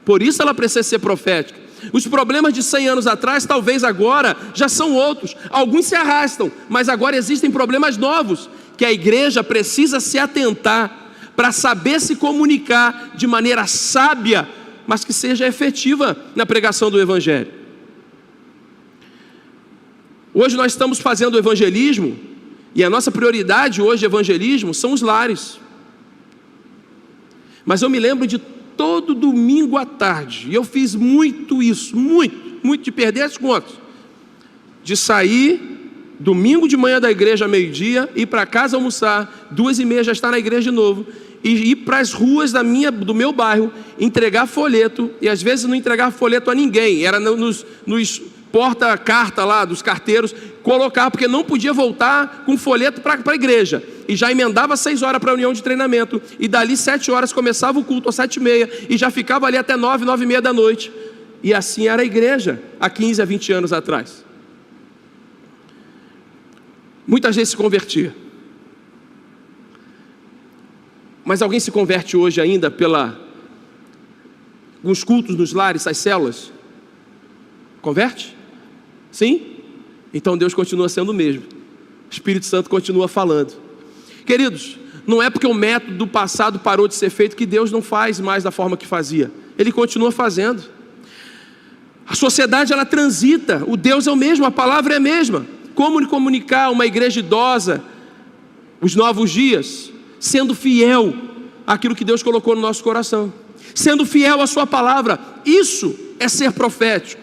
[SPEAKER 3] Por isso ela precisa ser profética. Os problemas de 100 anos atrás, talvez agora já são outros. Alguns se arrastam, mas agora existem problemas novos que a igreja precisa se atentar para saber se comunicar de maneira sábia, mas que seja efetiva na pregação do evangelho. Hoje nós estamos fazendo evangelismo, e a nossa prioridade hoje de evangelismo são os lares. Mas eu me lembro de todo domingo à tarde, e eu fiz muito isso, muito de perder as contas, de sair domingo de manhã da igreja, meio-dia, ir para casa almoçar, 2h30 já estar na igreja de novo, e ir para as ruas do meu bairro, entregar folheto, e às vezes não entregar folheto a ninguém, era nos porta-carta lá dos carteiros, colocar, porque não podia voltar com folheto para a igreja, e já emendava 6 horas para a reunião de treinamento, e dali 7 horas começava o culto, às 7h30, e já ficava ali até 9, 9h30 da noite, e assim era a igreja, há 15 a 20 anos atrás. Muita gente se convertia, mas alguém se converte hoje ainda uns cultos nos lares, as células? Converte? Sim? Então Deus continua sendo o mesmo. O Espírito Santo continua falando. Queridos, não é porque o método do passado parou de ser feito que Deus não faz mais da forma que fazia. Ele continua fazendo. A sociedade, ela transita. O Deus é o mesmo, a palavra é a mesma. Como comunicar uma igreja idosa, os novos dias, sendo fiel àquilo que Deus colocou no nosso coração, sendo fiel à sua palavra? Isso é ser profético.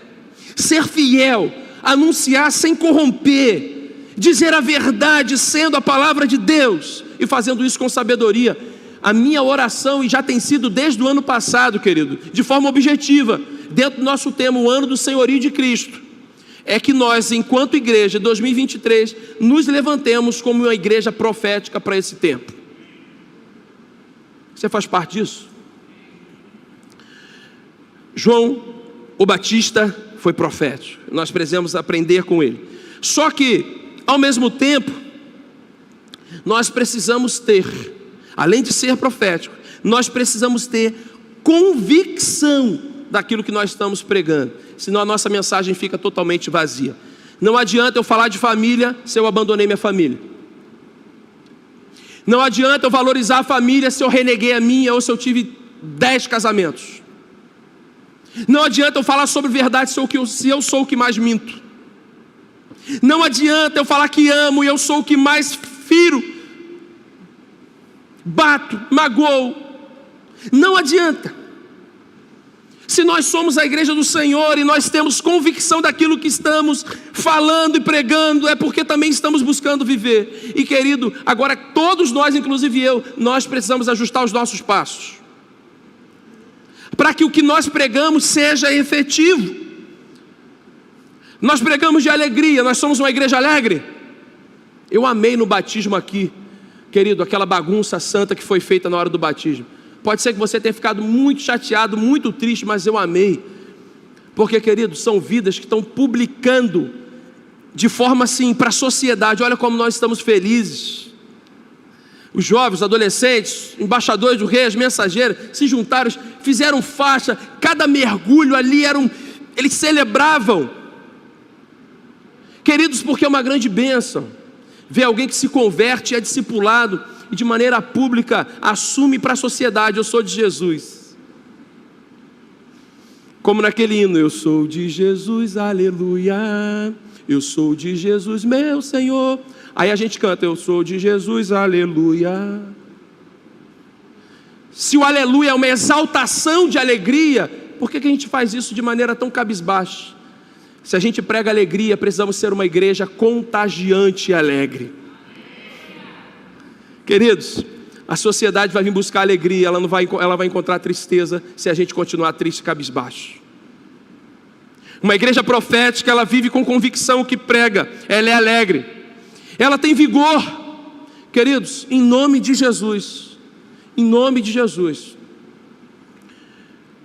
[SPEAKER 3] Ser fiel, anunciar sem corromper, dizer a verdade sendo a palavra de Deus e fazendo isso com sabedoria. A minha oração, e já tem sido desde o ano passado, querido, de forma objetiva, dentro do nosso tema, o ano do senhorio de Cristo, é que nós, enquanto igreja, 2023, nos levantemos como uma igreja profética para esse tempo. Você faz parte disso? João o Batista foi profético, nós precisamos aprender com ele. Só que, ao mesmo tempo, nós precisamos ter, além de ser profético, nós precisamos ter convicção daquilo que nós estamos pregando, senão a nossa mensagem fica totalmente vazia. Não adianta eu falar de família se eu abandonei minha família. Não adianta eu valorizar a família se eu reneguei a minha ou se eu tive 10 casamentos. Não adianta eu falar sobre verdade se eu sou o que mais minto. Não adianta eu falar que amo e eu sou o que mais firo, bato, magoo. Não adianta. Se nós somos a igreja do Senhor e nós temos convicção daquilo que estamos falando e pregando, é porque também estamos buscando viver. E querido, agora todos nós, inclusive eu, nós precisamos ajustar os nossos passos, para que o que nós pregamos seja efetivo. Nós pregamos de alegria, nós somos uma igreja alegre. Eu amei no batismo aqui, querido, aquela bagunça santa que foi feita na hora do batismo. Pode ser que você tenha ficado muito chateado, muito triste, mas eu amei. Porque, querido, são vidas que estão publicando de forma assim para a sociedade. Olha como nós estamos felizes. Os jovens, os adolescentes, embaixadores do rei, as mensageiras, se juntaram, fizeram faixa, cada mergulho ali eles celebravam. Queridos, porque é uma grande bênção ver alguém que se converte, é discipulado e de maneira pública assume para a sociedade: eu sou de Jesus. Como naquele hino: eu sou de Jesus, aleluia, eu sou de Jesus, meu Senhor. Aí a gente canta: eu sou de Jesus, aleluia. Se o aleluia é uma exaltação de alegria, por que a gente faz isso de maneira tão cabisbaixa? Se a gente prega alegria, precisamos ser uma igreja contagiante e alegre. Queridos, a sociedade vai vir buscar alegria, ela vai encontrar tristeza se a gente continuar triste e cabisbaixo. Uma igreja profética, ela vive com convicção o que prega, ela é alegre, ela tem vigor. Queridos, em nome de Jesus, em nome de Jesus,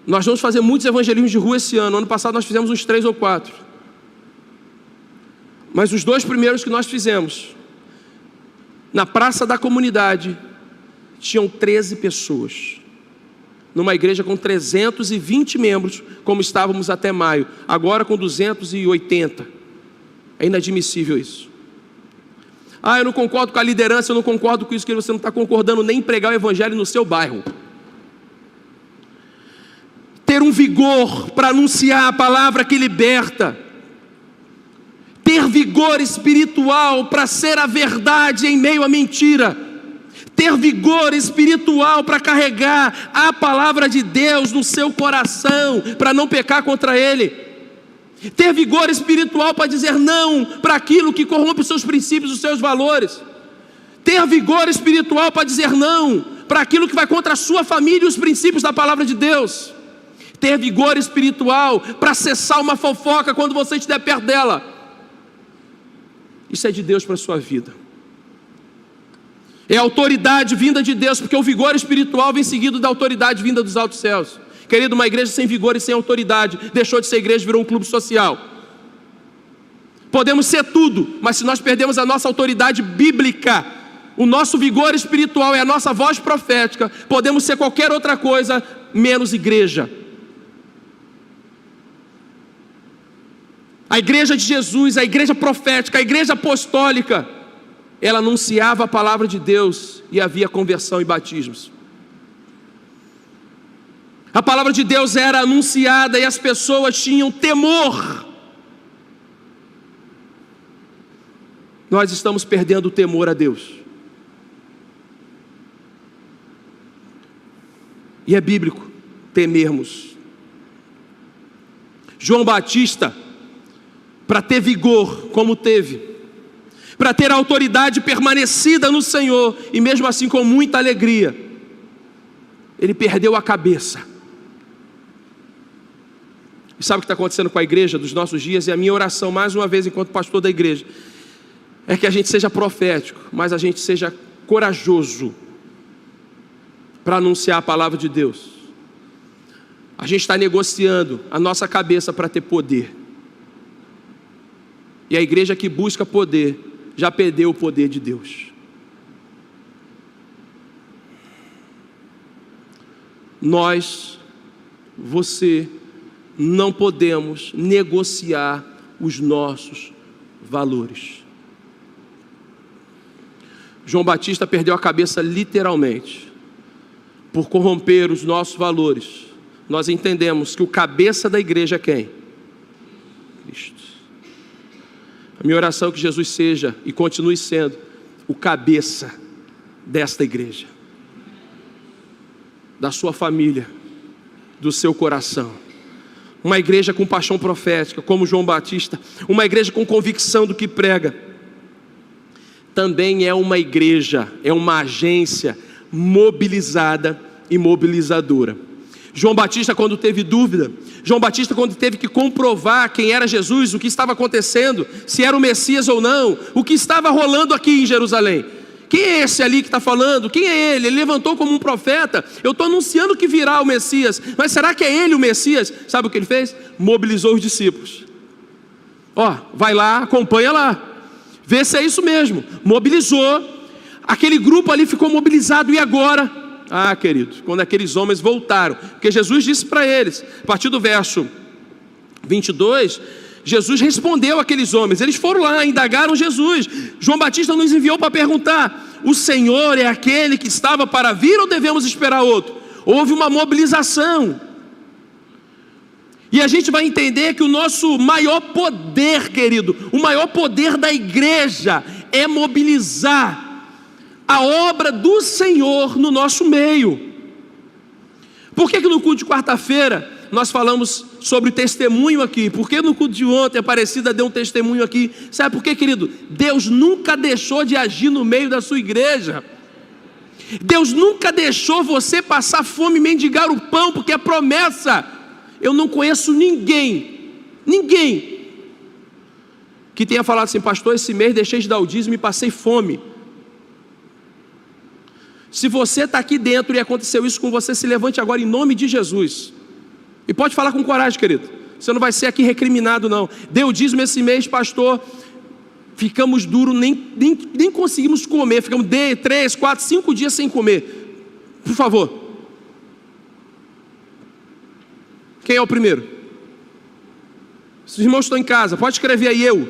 [SPEAKER 3] nós vamos fazer muitos evangelismos de rua esse ano. Ano passado nós fizemos uns 3 ou 4. Mas os 2 primeiros que nós fizemos, na praça da comunidade, tinham 13 pessoas. Numa igreja com 320 membros, como estávamos até maio. Agora com 280. É inadmissível isso. Eu não concordo com a liderança, eu não concordo com isso, que você não está concordando nem em pregar o evangelho no seu bairro. Ter um vigor para anunciar a palavra que liberta. Ter vigor espiritual para ser a verdade em meio à mentira. Ter vigor espiritual para carregar a palavra de Deus no seu coração, para não pecar contra Ele. Ter vigor espiritual para dizer não para aquilo que corrompe os seus princípios, os seus valores. Ter vigor espiritual para dizer não para aquilo que vai contra a sua família e os princípios da palavra de Deus. Ter vigor espiritual para cessar uma fofoca quando você estiver perto dela. Isso é de Deus para a sua vida. É autoridade vinda de Deus, porque o vigor espiritual vem seguido da autoridade vinda dos altos céus. Querido, uma igreja sem vigor e sem autoridade deixou de ser igreja, virou um clube social. Podemos ser tudo, mas se nós perdemos a nossa autoridade bíblica, o nosso vigor espiritual é a nossa voz profética, podemos ser qualquer outra coisa, menos igreja. A igreja de Jesus, a igreja profética, a igreja apostólica, ela anunciava a palavra de Deus e havia conversão e batismos. A palavra de Deus era anunciada e as pessoas tinham temor. Nós estamos perdendo o temor a Deus. E é bíblico temermos. João Batista, para ter vigor como teve, para ter autoridade permanecida no Senhor, e mesmo assim com muita alegria, ele perdeu a cabeça. E sabe o que está acontecendo com a igreja dos nossos dias? E a minha oração, mais uma vez, enquanto pastor da igreja, é que a gente seja profético, mas a gente seja corajoso para anunciar a palavra de Deus. A gente está negociando a nossa cabeça para ter poder. E a igreja que busca poder já perdeu o poder de Deus. Nós, você, não podemos negociar os nossos valores. João Batista perdeu a cabeça literalmente por corromper os nossos valores. Nós entendemos que o cabeça da igreja é quem? Cristo. A minha oração é que Jesus seja e continue sendo o cabeça desta igreja, da sua família, do seu coração. Uma igreja com paixão profética, como João Batista, uma igreja com convicção do que prega. Também é uma igreja, é uma agência mobilizada e mobilizadora. João Batista, quando teve dúvida, João Batista, quando teve que comprovar quem era Jesus, o que estava acontecendo, se era o Messias ou não, o que estava rolando aqui em Jerusalém. Quem é esse ali que está falando? Quem é ele? Ele levantou como um profeta. Eu estou anunciando que virá o Messias, mas será que é ele o Messias? Sabe o que ele fez? Mobilizou os discípulos. Vai lá, acompanha lá, vê se é isso mesmo. Mobilizou, aquele grupo ali ficou mobilizado. E agora? Querido, quando aqueles homens voltaram, porque Jesus disse para eles, a partir do verso 22, Jesus respondeu àqueles homens. Eles foram lá, indagaram Jesus. João Batista nos enviou para perguntar: o Senhor é aquele que estava para vir ou devemos esperar outro? Houve uma mobilização. E a gente vai entender que o nosso maior poder, querido, o maior poder da igreja é mobilizar a obra do Senhor no nosso meio. Por que no culto de quarta-feira nós falamos sobre testemunho aqui? Porque no culto de ontem a Aparecida deu um testemunho aqui. Sabe por quê, querido? Deus nunca deixou de agir no meio da sua igreja. Deus nunca deixou você passar fome e mendigar o pão, porque é promessa. Eu não conheço ninguém que tenha falado assim: pastor, esse mês deixei de dar o dízimo e passei fome. Se você está aqui dentro e aconteceu isso com você, se levante agora em nome de Jesus. E pode falar com coragem, querido. Você não vai ser aqui recriminado, não. Deu dízimo esse mês, pastor, ficamos duros, nem conseguimos comer. Ficamos 3, 4, 5 dias sem comer. Por favor. Quem é o primeiro? Os irmãos estão em casa, pode escrever aí, eu.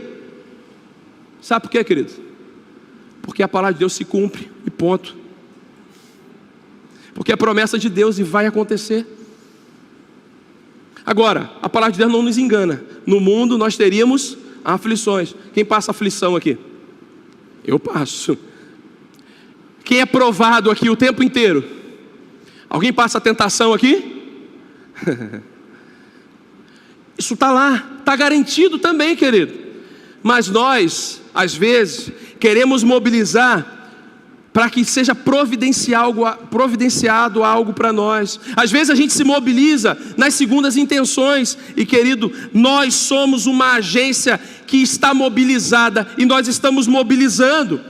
[SPEAKER 3] Sabe por quê, querido? Porque a palavra de Deus se cumpre e ponto. Porque é promessa de Deus e vai acontecer. Agora, a palavra de Deus não nos engana. No mundo nós teríamos aflições. Quem passa aflição aqui? Eu passo. Quem é provado aqui o tempo inteiro? Alguém passa tentação aqui? Isso está lá, está garantido também, querido. Mas nós, às vezes, queremos mobilizar para que seja providenciado algo para nós. Às vezes a gente se mobiliza nas segundas intenções, e querido, nós somos uma agência que está mobilizada, e nós estamos mobilizando,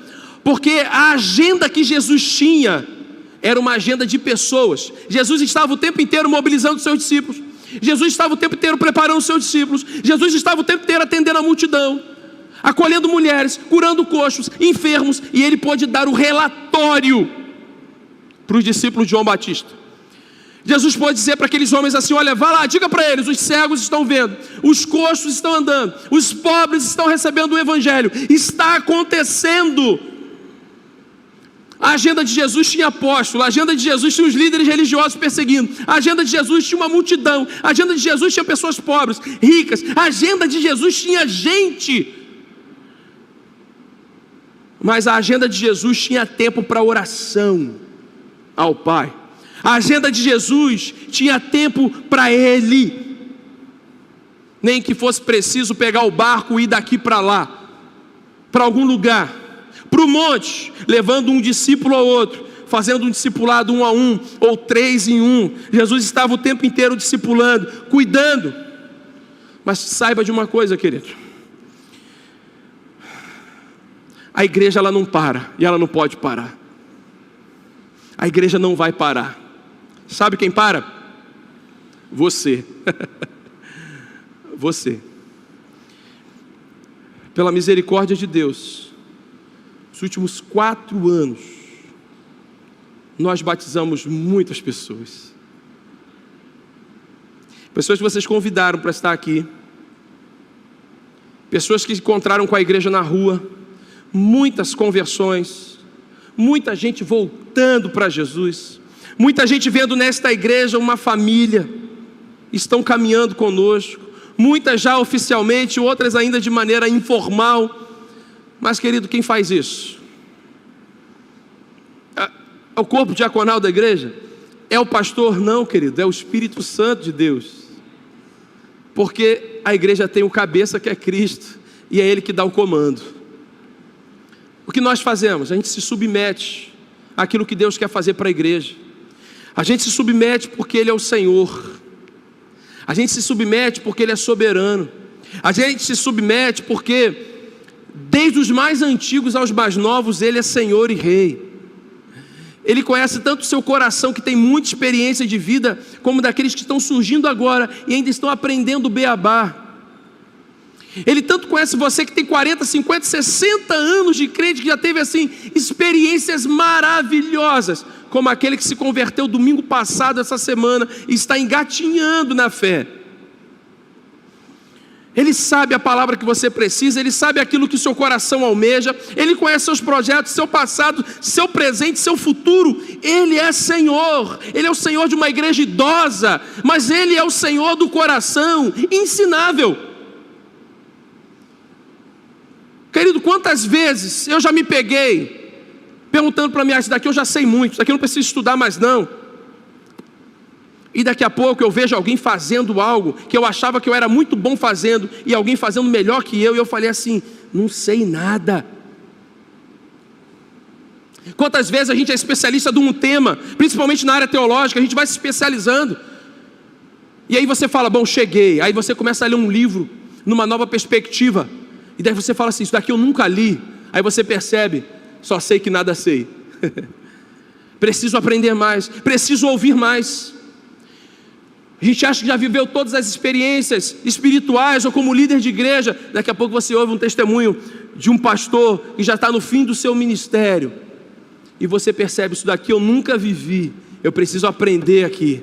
[SPEAKER 3] porque a agenda que Jesus tinha era uma agenda de pessoas. Jesus estava o tempo inteiro mobilizando os seus discípulos, Jesus estava o tempo inteiro preparando os seus discípulos, Jesus estava o tempo inteiro atendendo a multidão, acolhendo mulheres, curando coxos, enfermos, e ele pôde dar o relatório para os discípulos de João Batista. Jesus pôde dizer para aqueles homens assim: olha, vá lá, diga para eles, os cegos estão vendo, os coxos estão andando, os pobres estão recebendo o evangelho, está acontecendo. A agenda de Jesus tinha apóstolo, a agenda de Jesus tinha os líderes religiosos perseguindo, a agenda de Jesus tinha uma multidão, a agenda de Jesus tinha pessoas pobres, ricas, a agenda de Jesus tinha gente. Mas a agenda de Jesus tinha tempo para oração ao Pai. A agenda de Jesus tinha tempo para Ele. Nem que fosse preciso pegar o barco e ir daqui para lá, para algum lugar, para o monte, levando um discípulo ao outro, fazendo um discipulado 1 a 1, ou 3 em 1. Jesus estava o tempo inteiro discipulando, cuidando. Mas saiba de uma coisa, querido: a igreja, ela não para, e ela não pode parar. A igreja não vai parar. Sabe quem para? Você. Você. Pela misericórdia de Deus, nos últimos 4 anos, nós batizamos muitas pessoas. Pessoas que vocês convidaram para estar aqui. Pessoas que se encontraram com a igreja na rua. Muitas conversões, muita gente voltando para Jesus, muita gente vendo nesta igreja uma família, estão caminhando conosco, muitas já oficialmente, outras ainda de maneira informal. Mas, querido, quem faz isso? É o corpo diaconal da igreja? É o pastor? Não, querido, é o Espírito Santo de Deus, porque a igreja tem o cabeça, que é Cristo, e é Ele que dá o comando. O que nós fazemos? A gente se submete àquilo que Deus quer fazer para a igreja. A gente se submete porque Ele é o Senhor. A gente se submete porque Ele é soberano. A gente se submete porque, desde os mais antigos aos mais novos, Ele é Senhor e Rei. Ele conhece tanto o seu coração, que tem muita experiência de vida, como daqueles que estão surgindo agora e ainda estão aprendendo o beabá. Ele tanto conhece você que tem 40, 50, 60 anos de crente, que já teve assim experiências maravilhosas, como aquele que se converteu domingo passado, essa semana, e está engatinhando na fé. Ele sabe a palavra que você precisa, Ele sabe aquilo que o seu coração almeja, Ele conhece seus projetos, seu passado, seu presente, seu futuro. Ele é Senhor, Ele é o Senhor de uma igreja idosa, mas Ele é o Senhor do coração, ensinável. Querido, quantas vezes eu já me peguei perguntando para mim: isso daqui eu já sei muito, isso daqui eu não preciso estudar mais não. E daqui a pouco eu vejo alguém fazendo algo que eu achava que eu era muito bom fazendo, e alguém fazendo melhor que eu, e eu falei assim: não sei nada. Quantas vezes a gente é especialista de um tema, principalmente na área teológica, a gente vai se especializando, e aí você fala: bom, cheguei. Aí você começa a ler um livro numa nova perspectiva, e daí você fala assim: isso daqui eu nunca li. Aí você percebe: só sei que nada sei. Preciso aprender mais, preciso ouvir mais. A gente acha que já viveu todas as experiências espirituais, ou como líder de igreja. Daqui a pouco você ouve um testemunho de um pastor que já está no fim do seu ministério, e você percebe: isso daqui eu nunca vivi, eu preciso aprender aqui.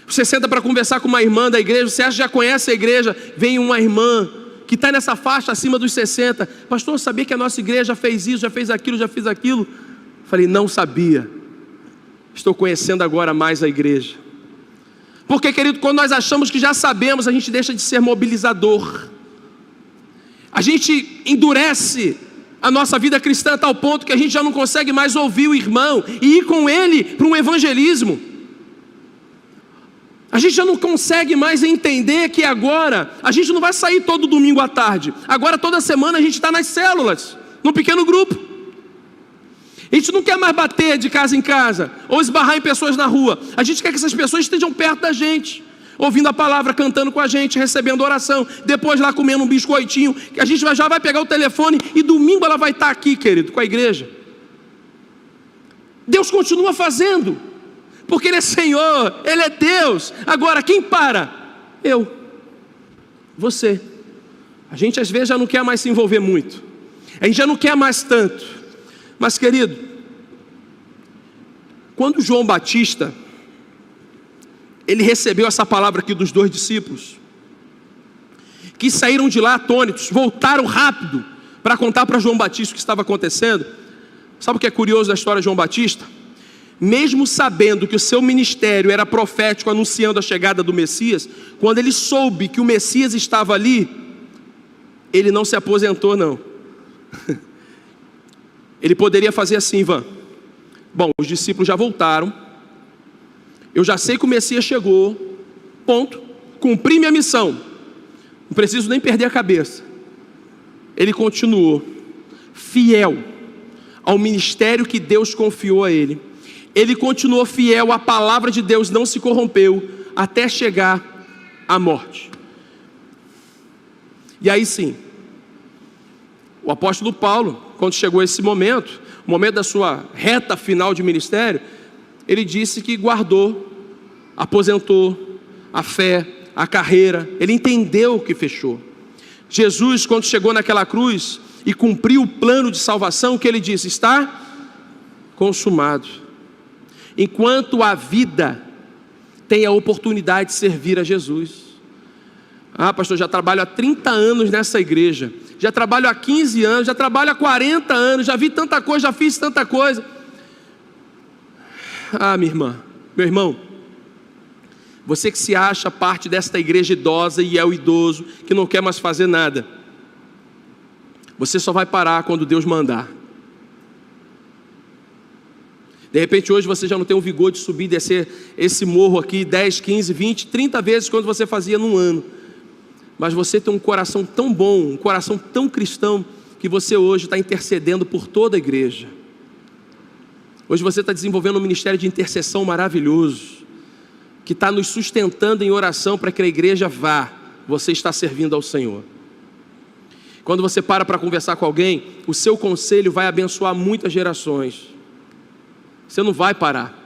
[SPEAKER 3] Você senta para conversar com uma irmã da igreja, você acha que já conhece a igreja, vem uma irmã que está nessa faixa acima dos 60, pastor, eu sabia que a nossa igreja já fez isso, já fez aquilo, já fez aquilo. Falei: não sabia, estou conhecendo agora mais a igreja. Porque, querido, quando nós achamos que já sabemos, a gente deixa de ser mobilizador, a gente endurece a nossa vida cristã a tal ponto que a gente já não consegue mais ouvir o irmão e ir com ele para um evangelismo. A gente já não consegue mais entender que agora a gente não vai sair todo domingo à tarde. Agora toda semana a gente está nas células, num pequeno grupo. A gente não quer mais bater de casa em casa, ou esbarrar em pessoas na rua. A gente quer que essas pessoas estejam perto da gente, ouvindo a palavra, cantando com a gente, recebendo oração, depois lá comendo um biscoitinho, que a gente já vai pegar o telefone e domingo ela vai estar aqui, querido, com a igreja. Deus continua fazendo, porque Ele é Senhor, Ele é Deus. Agora, quem para? Eu, você. A gente às vezes já não quer mais se envolver muito, a gente já não quer mais tanto. Mas, querido, quando João Batista, ele recebeu essa palavra aqui dos 2 discípulos, que saíram de lá atônitos, voltaram rápido para contar para João Batista o que estava acontecendo. Sabe o que é curioso da história de João Batista? Mesmo sabendo que o seu ministério era profético, anunciando a chegada do Messias, quando ele soube que o Messias estava ali, ele não se aposentou, não. Ele poderia fazer assim, Ivan: bom, os discípulos já voltaram, eu já sei que o Messias chegou, ponto, cumpri minha missão, não preciso nem perder a cabeça. Ele continuou fiel ao ministério que Deus confiou a ele. Ele continuou fiel à palavra de Deus, não se corrompeu até chegar à morte. E aí sim, o apóstolo Paulo, quando chegou esse momento, o momento da sua reta final de ministério, ele disse que guardou, aposentou a fé, a carreira. Ele entendeu que fechou. Jesus, quando chegou naquela cruz e cumpriu o plano de salvação, que ele disse: está consumado. Enquanto a vida tem a oportunidade de servir a Jesus. Ah, pastor, já trabalho há 30 anos nessa igreja, já trabalho há 15 anos, já trabalho há 40 anos, já vi tanta coisa, já fiz tanta coisa. Ah, minha irmã, meu irmão, você que se acha parte desta igreja idosa e é o idoso, que não quer mais fazer nada, você só vai parar quando Deus mandar. De repente hoje você já não tem o vigor de subir e descer esse morro aqui 10, 15, 20, 30 vezes quando você fazia num ano. Mas você tem um coração tão bom, um coração tão cristão, que você hoje está intercedendo por toda a igreja. Hoje você está desenvolvendo um ministério de intercessão maravilhoso, que está nos sustentando em oração para que a igreja vá. Você está servindo ao Senhor. Quando você para conversar com alguém, o seu conselho vai abençoar muitas gerações. Você não vai parar.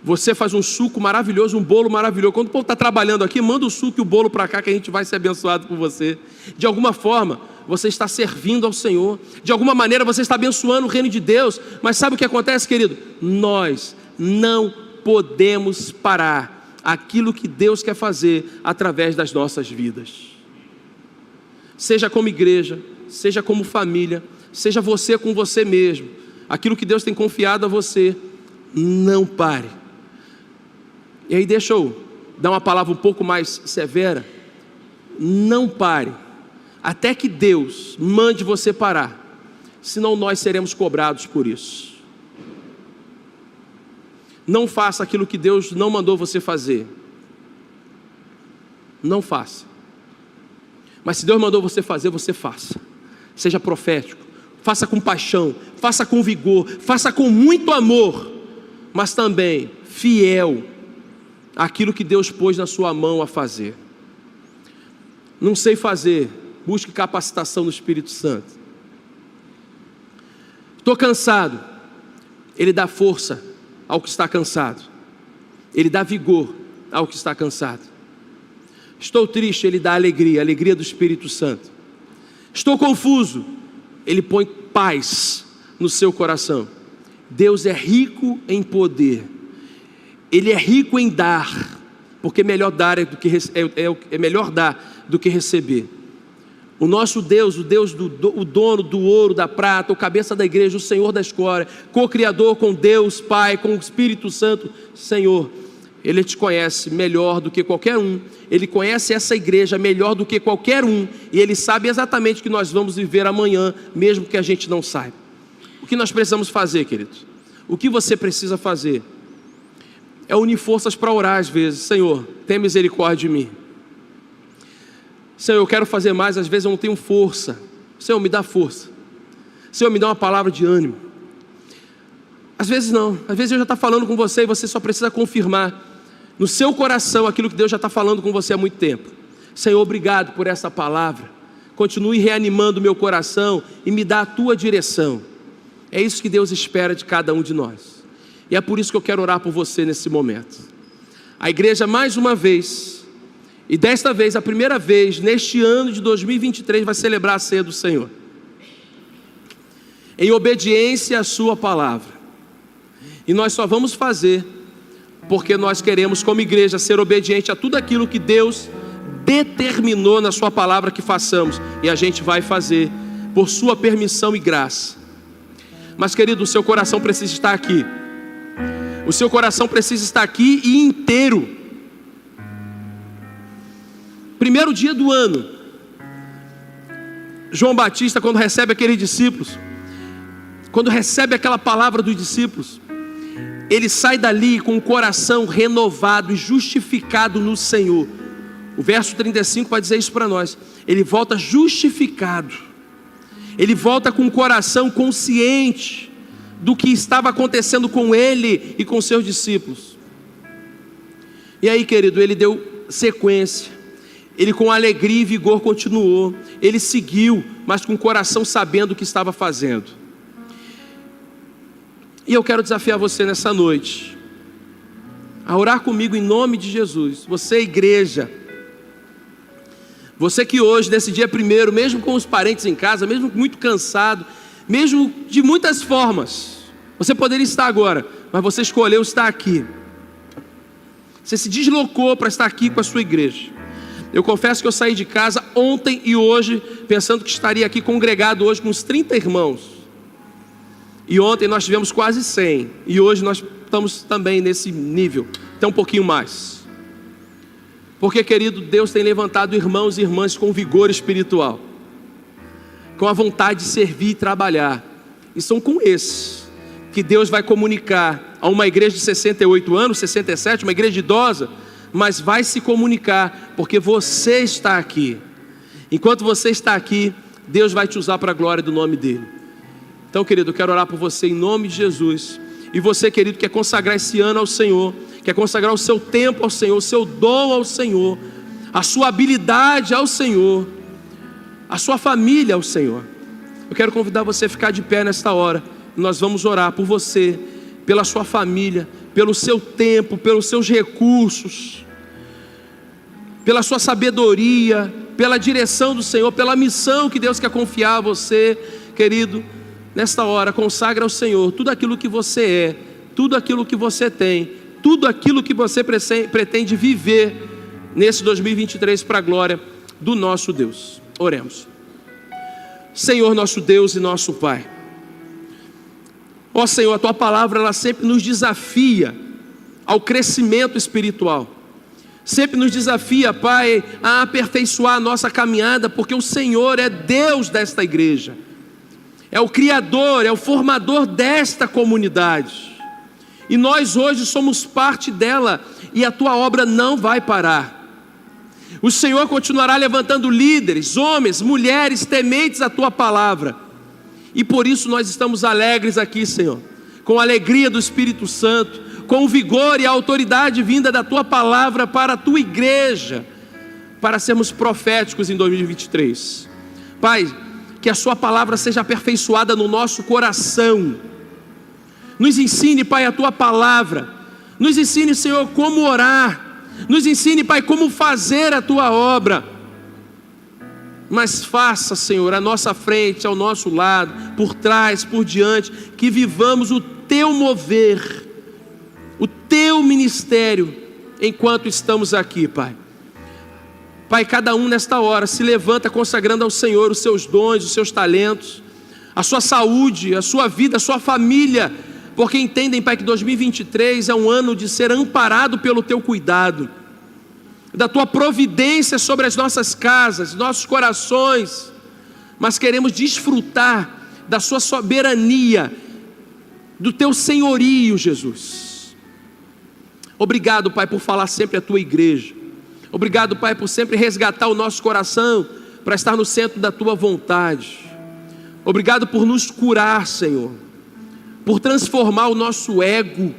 [SPEAKER 3] Você faz um suco maravilhoso, um bolo maravilhoso. Quando o povo está trabalhando aqui, manda o suco e o bolo para cá, que a gente vai ser abençoado por você. De alguma forma, você está servindo ao Senhor. De alguma maneira, você está abençoando o reino de Deus. Mas sabe o que acontece, querido? Nós não podemos parar aquilo que Deus quer fazer através das nossas vidas. Seja como igreja, seja como família, seja você com você mesmo. Aquilo que Deus tem confiado a você, não pare. E aí deixa eu dar uma palavra um pouco mais severa. Não pare, até que Deus mande você parar, senão nós seremos cobrados por isso. Não faça aquilo que Deus não mandou você fazer. Não faça. Mas se Deus mandou você fazer, você faça. Seja profético, faça com paixão, faça com vigor, faça com muito amor, mas também fiel àquilo que Deus pôs na sua mão a fazer. Não sei fazer, busque capacitação no Espírito Santo. Estou cansado, Ele dá força ao que está cansado, Ele dá vigor ao que está cansado. Estou triste, Ele dá alegria, a alegria do Espírito Santo. Estou confuso, Ele põe paz no seu coração. Deus é rico em poder, Ele é rico em dar, porque melhor dar é melhor dar do que receber. O nosso Deus, o dono do ouro, da prata, o cabeça da igreja, o Senhor da escória, co-criador com Deus Pai, com o Espírito Santo, Senhor, Ele te conhece melhor do que qualquer um. Ele conhece essa igreja melhor do que qualquer um, e Ele sabe exatamente o que nós vamos viver amanhã, mesmo que a gente não saiba. O que nós precisamos fazer, queridos? O que você precisa fazer é unir forças para orar às vezes. Senhor, tenha misericórdia de mim. Senhor, eu quero fazer mais, às vezes eu não tenho força. Senhor, me dá força. Senhor, me dá uma palavra de ânimo. Às vezes não, às vezes Deus já está falando com você e você só precisa confirmar no seu coração aquilo que Deus já está falando com você há muito tempo. Senhor, obrigado por essa palavra. Continue reanimando o meu coração e me dá a tua direção. É isso que Deus espera de cada um de nós. E é por isso que eu quero orar por você nesse momento. A igreja, mais uma vez, e desta vez, a primeira vez, neste ano de 2023, vai celebrar a ceia do Senhor, em obediência à sua palavra. E nós só vamos fazer porque nós queremos, como igreja, ser obediente a tudo aquilo que Deus determinou na sua palavra que façamos. E a gente vai fazer por sua permissão e graça. Mas, querido, o seu coração precisa estar aqui. O seu coração precisa estar aqui e inteiro. Primeiro dia do ano, João Batista, quando recebe aqueles discípulos, quando recebe aquela palavra dos discípulos, ele sai dali com o coração renovado e justificado no Senhor. O verso 35 vai dizer isso para nós. Ele volta justificado. Ele volta com o coração consciente do que estava acontecendo com ele e com seus discípulos. E aí, querido, ele deu sequência. Ele com alegria e vigor continuou. Ele seguiu, mas com o coração sabendo o que estava fazendo. E eu quero desafiar você nessa noite a orar comigo em nome de Jesus. Você, igreja, você que hoje, nesse dia primeiro, mesmo com os parentes em casa, mesmo muito cansado, mesmo de muitas formas, você poderia estar agora, mas você escolheu estar aqui. Você se deslocou para estar aqui com a sua igreja. Eu confesso que eu saí de casa ontem e hoje, pensando que estaria aqui congregado hoje com uns 30 irmãos. E ontem nós tivemos quase 100. E hoje nós estamos também nesse nível, até um pouquinho mais. Porque, querido, Deus tem levantado irmãos e irmãs com vigor espiritual, com a vontade de servir e trabalhar. E são com esses que Deus vai comunicar a uma igreja de 68 anos, 67, uma igreja idosa, mas vai se comunicar, porque você está aqui. Enquanto você está aqui, Deus vai te usar para a glória do nome dEle. Então, querido, eu quero orar por você em nome de Jesus. E você, querido, quer consagrar esse ano ao Senhor, quer consagrar o seu tempo ao Senhor, o seu dom ao Senhor, a sua habilidade ao Senhor, a sua família ao Senhor. Eu quero convidar você a ficar de pé nesta hora. Nós vamos orar por você, pela sua família, pelo seu tempo, pelos seus recursos, pela sua sabedoria, pela direção do Senhor, pela missão que Deus quer confiar a você, querido. Nesta hora, consagra ao Senhor tudo aquilo que você é, tudo aquilo que você tem, tudo aquilo que você pretende viver nesse 2023 para a glória do nosso Deus. Oremos. Senhor, nosso Deus e nosso Pai, ó Senhor, a Tua palavra ela sempre nos desafia ao crescimento espiritual, sempre nos desafia, Pai, a aperfeiçoar a nossa caminhada, porque o Senhor é Deus desta igreja, é o Criador, é o formador desta comunidade. E nós hoje somos parte dela, e a Tua obra não vai parar. O Senhor continuará levantando líderes, homens, mulheres, tementes à Tua palavra. E por isso nós estamos alegres aqui, Senhor, com a alegria do Espírito Santo, com o vigor e a autoridade vinda da Tua palavra para a Tua igreja, para sermos proféticos em 2023. Pai, que a Sua palavra seja aperfeiçoada no nosso coração. Nos ensine, Pai, a Tua palavra. Nos ensine, Senhor, como orar. Nos ensine, Pai, como fazer a Tua obra. Mas faça, Senhor, à nossa frente, ao nosso lado, por trás, por diante, que vivamos o Teu mover, o Teu ministério, enquanto estamos aqui, Pai. Pai, cada um nesta hora se levanta consagrando ao Senhor os seus dons, os seus talentos, a sua saúde, a sua vida, a sua família, porque entendem, Pai, que 2023 é um ano de ser amparado pelo Teu cuidado, da Tua providência sobre as nossas casas, nossos corações, mas queremos desfrutar da Sua soberania, do Teu senhorio, Jesus. Obrigado, Pai, por falar sempre à Tua igreja. Obrigado, Pai, por sempre resgatar o nosso coração para estar no centro da Tua vontade. Obrigado por nos curar, Senhor, por transformar o nosso ego,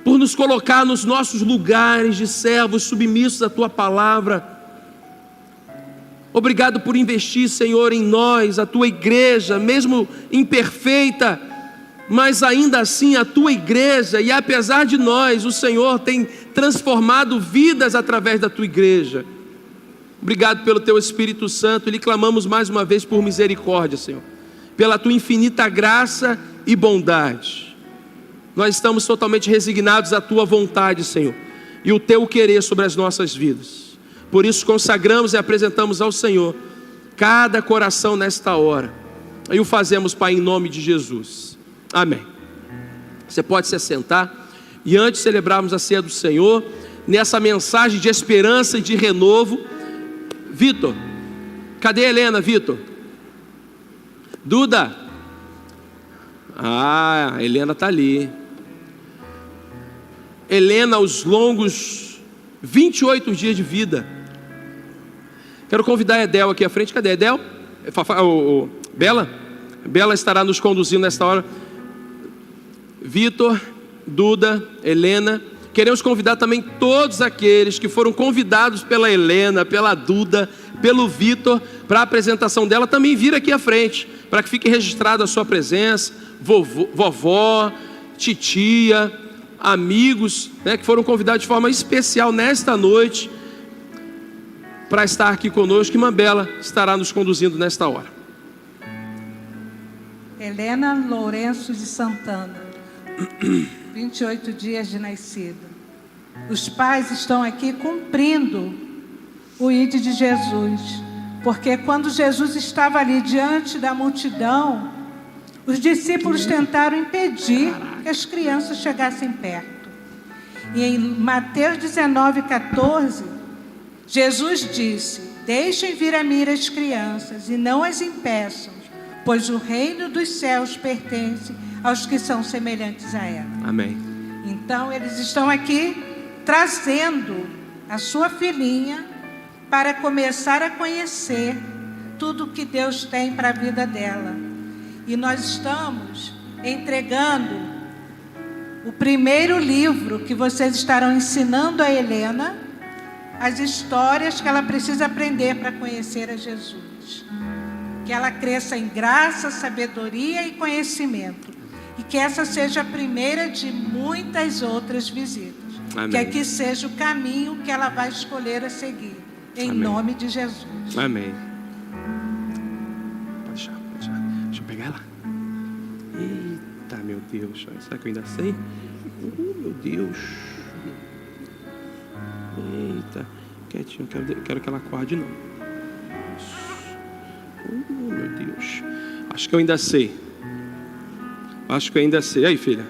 [SPEAKER 3] por nos colocar nos nossos lugares de servos submissos à Tua palavra. Obrigado por investir, Senhor, em nós, a Tua igreja, mesmo imperfeita, mas ainda assim a Tua igreja, e apesar de nós, o Senhor tem transformado vidas através da Tua igreja. Obrigado pelo Teu Espírito Santo, e lhe clamamos mais uma vez por misericórdia, Senhor, pela Tua infinita graça e bondade. Nós estamos totalmente resignados à Tua vontade, Senhor, e o Teu querer sobre as nossas vidas. Por isso consagramos e apresentamos ao Senhor cada coração nesta hora, e o fazemos, Pai, em nome de Jesus. Amém. Você pode se assentar, e antes de celebrarmos a ceia do Senhor, nessa mensagem de esperança e de renovo, Vitor, cadê a Helena, Vitor? Duda? Ah, a Helena está ali. Helena, os longos 28 dias de vida. Quero convidar a Edel aqui à frente. Cadê a Edel? Bela? Bela estará nos conduzindo nesta hora. Vitor, Duda, Helena. Queremos convidar também todos aqueles que foram convidados pela Helena, pela Duda, pelo Vitor, para a apresentação dela, também vir aqui à frente, para que fique registrado a sua presença, vovó, titia, amigos, né, que foram convidados de forma especial nesta noite, para estar aqui conosco. Irmã Bela estará nos conduzindo nesta hora.
[SPEAKER 4] Helena Lourenço de Santana, 28 dias de nascida. Os pais estão aqui cumprindo o ID de Jesus, porque quando Jesus estava ali diante da multidão, os discípulos tentaram impedir que as crianças chegassem perto. E em Mateus 19:14, Jesus disse: deixem vir a mim as crianças e não as impeçam, pois o reino dos céus pertence aos que são semelhantes a ela.
[SPEAKER 3] Amém.
[SPEAKER 4] Então eles estão aqui trazendo a sua filhinha para começar a conhecer tudo que Deus tem para a vida dela. E nós estamos entregando o primeiro livro que vocês estarão ensinando a Helena, as histórias que ela precisa aprender para conhecer a Jesus. Que ela cresça em graça, sabedoria e conhecimento. E que essa seja a primeira de muitas outras visitas. Amém. Que aqui seja o caminho que ela vai escolher a seguir. Em Amém. Nome de Jesus.
[SPEAKER 3] Amém. Pode deixar. Deixa eu pegar ela. Eita, meu Deus. Será que eu ainda sei? Meu Deus. Eita. Quietinho, quero que ela acorde não. Meu Deus. Acho que eu ainda sei. Aí, filha.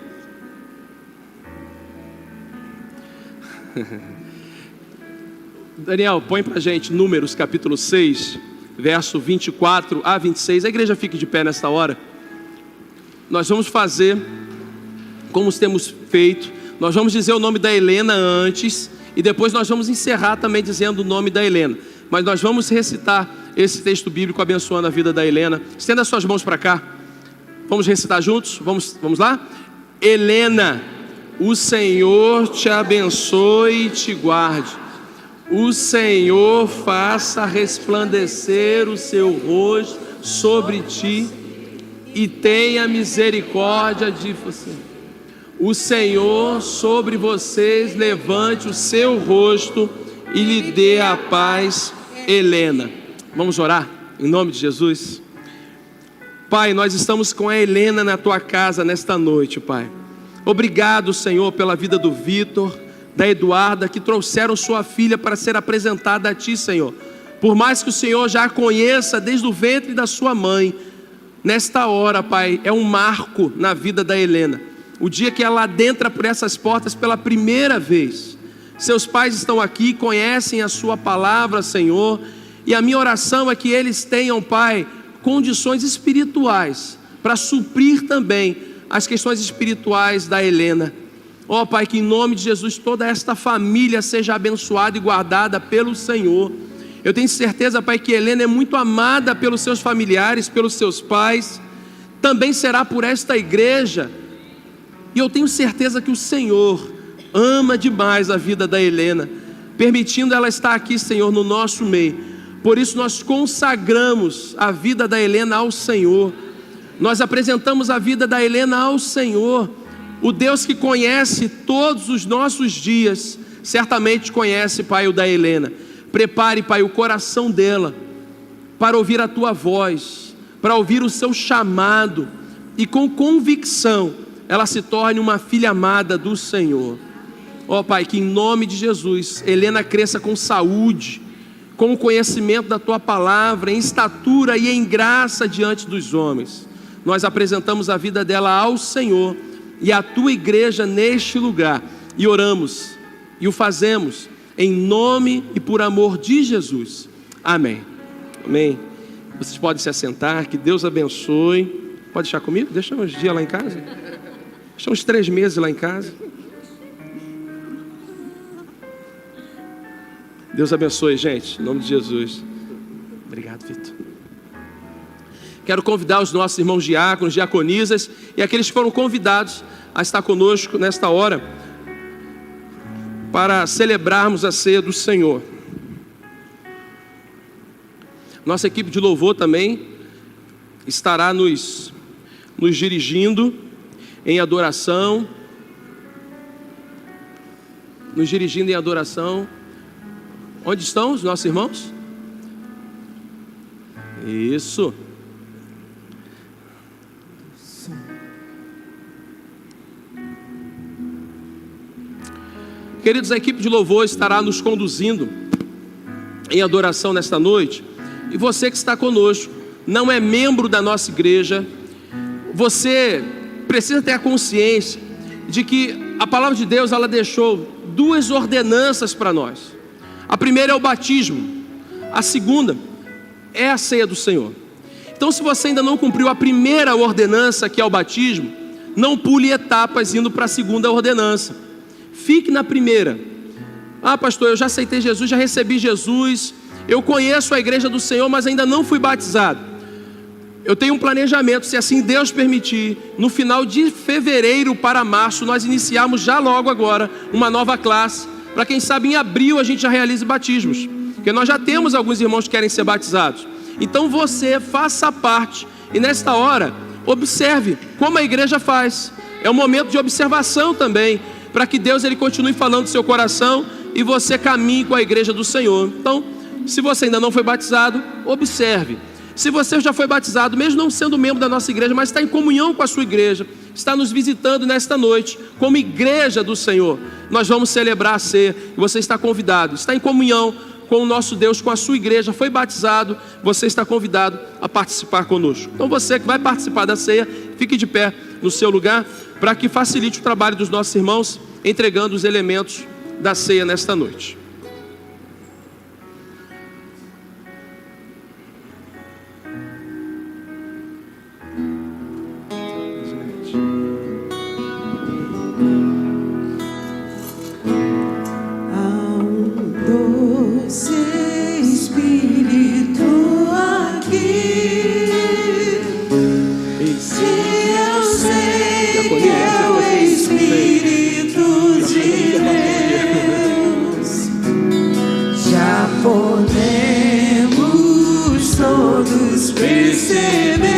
[SPEAKER 3] Daniel, põe pra gente Números capítulo 6, verso 24 a 26. A igreja fique de pé nesta hora. Nós vamos fazer como temos feito. Nós vamos dizer o nome da Helena antes, e depois nós vamos encerrar também dizendo o nome da Helena. Mas nós vamos recitar esse texto bíblico abençoando a vida da Helena. Estenda suas mãos para cá. Vamos recitar juntos? Vamos lá? Helena, o Senhor te abençoe e te guarde. O Senhor faça resplandecer o seu rosto sobre ti e tenha misericórdia de você. O Senhor sobre vocês levante o seu rosto e lhe dê a paz. Helena. Vamos orar em nome de Jesus. Pai, nós estamos com a Helena na tua casa nesta noite, Pai. Obrigado, Senhor, pela vida do Vitor, da Eduarda, que trouxeram sua filha para ser apresentada a ti, Senhor. Por mais que o Senhor já a conheça desde o ventre da sua mãe, nesta hora, Pai, é um marco na vida da Helena. O dia que ela adentra por essas portas pela primeira vez. Seus pais estão aqui, conhecem a sua palavra, Senhor, e a minha oração é que eles tenham, Pai, condições espirituais para suprir também as questões espirituais da Helena. Ó Pai, que em nome de Jesus toda esta família seja abençoada e guardada pelo Senhor, Eu tenho certeza, Pai, que Helena é muito amada pelos seus familiares, pelos seus pais, também será por esta igreja, e eu tenho certeza que o Senhor ama demais a vida da Helena, permitindo ela estar aqui, Senhor, no nosso meio. Por isso nós consagramos a vida da Helena ao Senhor, nós apresentamos a vida da Helena ao Senhor. O Deus que conhece todos os nossos dias, certamente conhece, Pai, o da Helena. Prepare, Pai, o coração dela para ouvir a Tua voz, para ouvir o Seu chamado, e com convicção ela se torne uma filha amada do Senhor. Ó Pai, que em nome de Jesus, Helena cresça com saúde, com o conhecimento da Tua palavra, em estatura e em graça diante dos homens. Nós apresentamos a vida dela ao Senhor e à Tua igreja neste lugar, e oramos, e o fazemos em nome e por amor de Jesus. Amém. Amém. Vocês podem se assentar, que Deus abençoe. Pode deixar comigo? Deixa uns dias lá em casa. Deixa uns 3 meses lá em casa. Deus abençoe, gente, em nome de Jesus. Obrigado, Vitor. Quero convidar os nossos irmãos diáconos, diaconisas e aqueles que foram convidados a estar conosco nesta hora para celebrarmos a ceia do Senhor. Nossa equipe de louvor também estará nos dirigindo em adoração. Nos dirigindo em adoração. Onde estão os nossos irmãos? Isso. Queridos, a equipe de louvor estará nos conduzindo em adoração nesta noite. E você que está conosco, não é membro da nossa igreja, você precisa ter a consciência de que a palavra de Deus, ela deixou 2 ordenanças para nós. A primeira é o batismo, a segunda é a ceia do Senhor. Então, se você ainda não cumpriu a primeira ordenança, que é o batismo, não pule etapas indo para a segunda ordenança. Fique na primeira. Ah, pastor, eu já aceitei Jesus, já recebi Jesus, eu conheço a igreja do Senhor, mas ainda não fui batizado. Eu tenho um planejamento, se assim Deus permitir, no final de fevereiro para março, nós iniciarmos já logo agora uma nova classe, para quem sabe em abril a gente já realize batismos, porque nós já temos alguns irmãos que querem ser batizados. Então você faça parte, e nesta hora, observe como a igreja faz. É um momento de observação também, para que Deus ele continue falando do seu coração e você caminhe com a igreja do Senhor. Então, se você ainda não foi batizado, observe. Se você já foi batizado, mesmo não sendo membro da nossa igreja, mas está em comunhão com a sua igreja, está nos visitando nesta noite, como igreja do Senhor, nós vamos celebrar a ceia, e você está convidado, está em comunhão com o nosso Deus, com a sua igreja, foi batizado, você está convidado a participar conosco. Então você que vai participar da ceia, fique de pé no seu lugar, para que facilite o trabalho dos nossos irmãos, entregando os elementos da ceia nesta noite.
[SPEAKER 1] Podemos todos perceber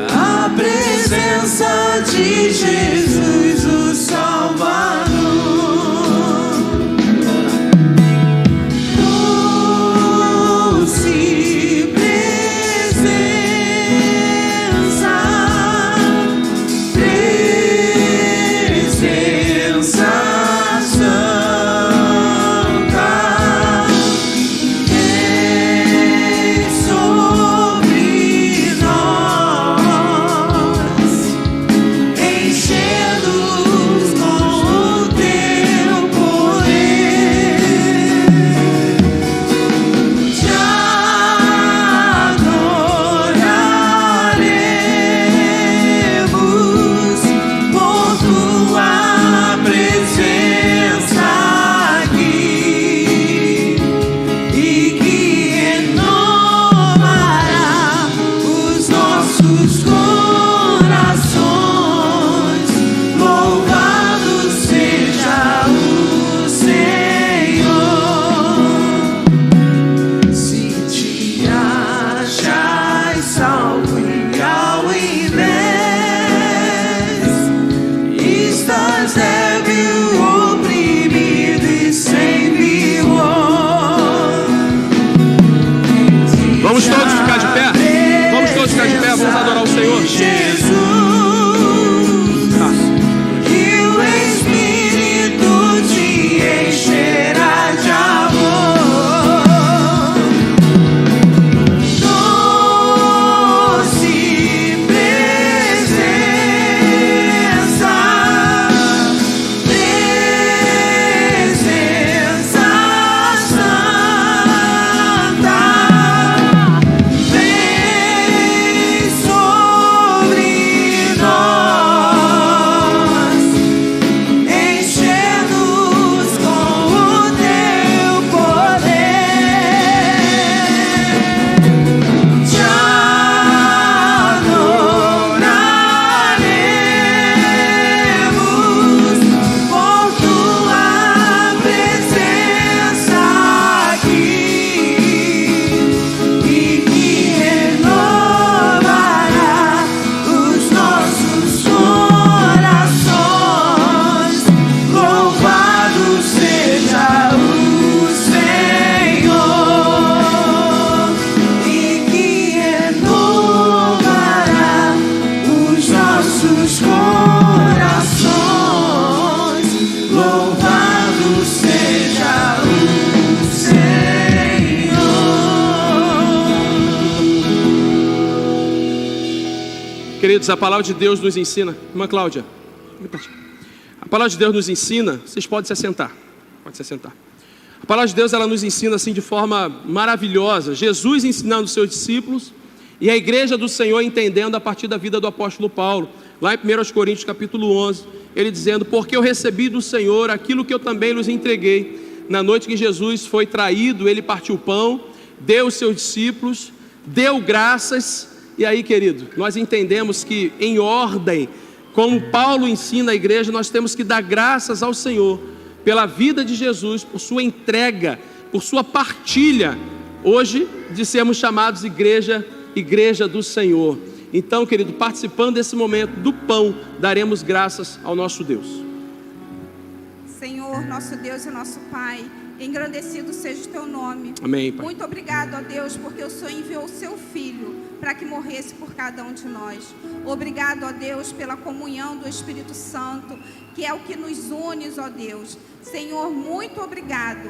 [SPEAKER 1] a presença de Jesus, o Salvador. Doce presença, santa, quem sou?
[SPEAKER 3] Queridos, a palavra de Deus nos ensina. Irmã Cláudia, a palavra de Deus nos ensina. Vocês podem se assentar. Pode se assentar. A palavra de Deus, ela nos ensina assim de forma maravilhosa. Jesus ensinando os seus discípulos e a igreja do Senhor entendendo a partir da vida do apóstolo Paulo. Lá em 1 Coríntios capítulo 11, ele dizendo: porque eu recebi do Senhor aquilo que eu também lhes entreguei. Na noite que Jesus foi traído, ele partiu o pão, deu aos seus discípulos, deu graças. E aí, querido, nós entendemos que em ordem, como Paulo ensina a igreja, nós temos que dar graças ao Senhor pela vida de Jesus, por sua entrega, por sua partilha, hoje de sermos chamados igreja do Senhor. Então, querido, participando desse momento do pão, daremos graças ao nosso Deus.
[SPEAKER 5] Senhor, nosso Deus e nosso Pai, engrandecido seja o teu nome.
[SPEAKER 3] Amém, Pai.
[SPEAKER 5] Muito obrigado, ó Deus, porque o Senhor enviou o seu Filho para que morresse por cada um de nós. Obrigado, ó Deus, pela comunhão do Espírito Santo, que é o que nos une, ó Deus. Senhor, muito obrigado,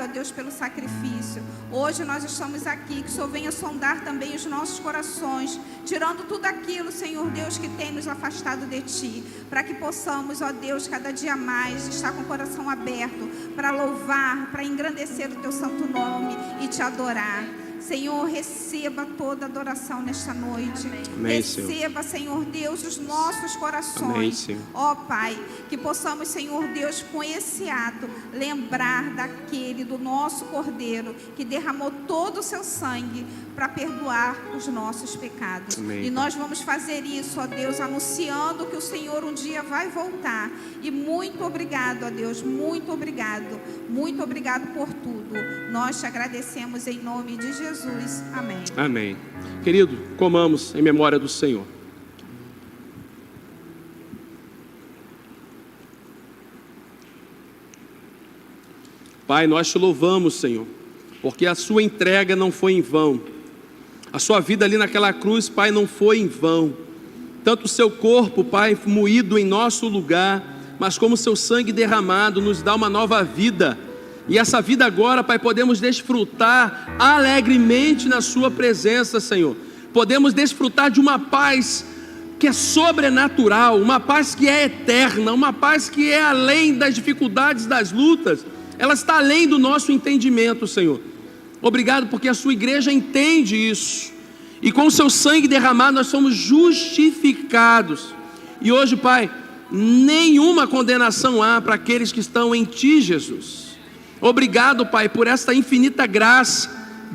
[SPEAKER 5] ó Deus, pelo sacrifício. Hoje nós estamos aqui, que o Senhor venha sondar também os nossos corações, tirando tudo aquilo, Senhor Deus, que tem nos afastado de Ti, para que possamos, ó Deus, cada dia mais estar com o coração aberto, para louvar, para engrandecer o Teu santo nome e Te adorar. Senhor, receba toda adoração nesta noite.
[SPEAKER 3] Amém,
[SPEAKER 5] receba, Senhor Deus, os nossos corações.
[SPEAKER 3] Amém,
[SPEAKER 5] ó Pai, que possamos, Senhor Deus, com esse ato, lembrar daquele, do nosso Cordeiro, que derramou todo o seu sangue para perdoar os nossos pecados.
[SPEAKER 3] Amém.
[SPEAKER 5] E nós vamos fazer isso, ó Deus, anunciando que o Senhor um dia vai voltar. E muito obrigado, ó Deus, muito obrigado por tudo. Nós te agradecemos em nome de Jesus. Amém.
[SPEAKER 3] Amém. Querido, comamos em memória do Senhor. Pai, nós te louvamos, Senhor, porque a sua entrega não foi em vão. A sua vida ali naquela cruz, Pai, não foi em vão. Tanto o seu corpo, Pai, moído em nosso lugar, mas como o seu sangue derramado nos dá uma nova vida. E essa vida agora, Pai, podemos desfrutar alegremente na sua presença, Senhor. Podemos desfrutar de uma paz que é sobrenatural, uma paz que é eterna, uma paz que é além das dificuldades, das lutas. Ela está além do nosso entendimento, Senhor. Obrigado porque a sua igreja entende isso. E com o seu sangue derramado nós somos justificados. E hoje, Pai, nenhuma condenação há para aqueles que estão em Ti, Jesus. Obrigado, Pai, por esta infinita graça,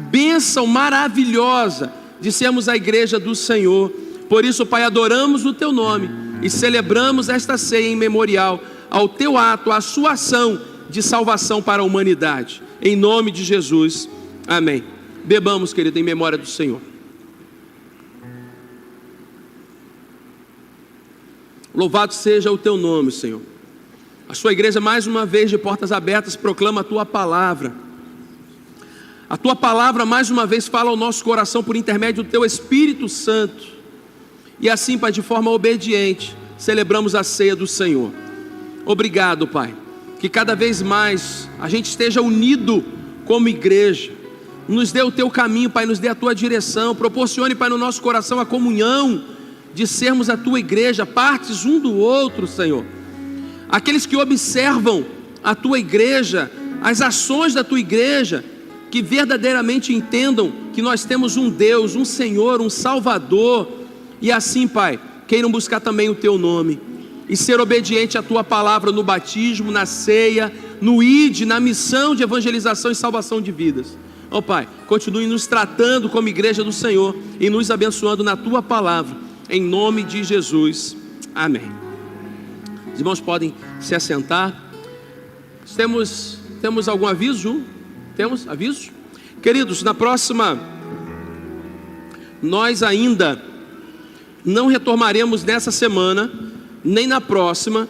[SPEAKER 3] bênção maravilhosa de sermos a igreja do Senhor. Por isso, Pai, adoramos o Teu nome e celebramos esta ceia em memorial ao Teu ato, à sua ação de salvação para a humanidade. Em nome de Jesus, amém. Bebamos, querido, em memória do Senhor. Louvado seja o Teu nome, Senhor. A sua igreja, mais uma vez, de portas abertas, proclama a Tua palavra. A Tua palavra, mais uma vez, fala ao nosso coração por intermédio do Teu Espírito Santo. E assim, Pai, de forma obediente, celebramos a ceia do Senhor. Obrigado, Pai, que cada vez mais a gente esteja unido como igreja. Nos dê o Teu caminho, Pai, nos dê a Tua direção. Proporcione, Pai, no nosso coração a comunhão de sermos a Tua igreja, partes um do outro, Senhor. Aqueles que observam a Tua igreja, as ações da Tua igreja, que verdadeiramente entendam que nós temos um Deus, um Senhor, um Salvador. E assim, Pai, queiram buscar também o Teu nome e ser obediente à Tua palavra no batismo, na ceia, no ID, na missão de evangelização e salvação de vidas. Ó Pai, continue nos tratando como igreja do Senhor e nos abençoando na Tua palavra, em nome de Jesus, amém. Os irmãos podem se assentar. Temos algum aviso, Ju? Temos aviso? Queridos, na próxima, nós ainda não retornaremos nessa semana, nem na próxima,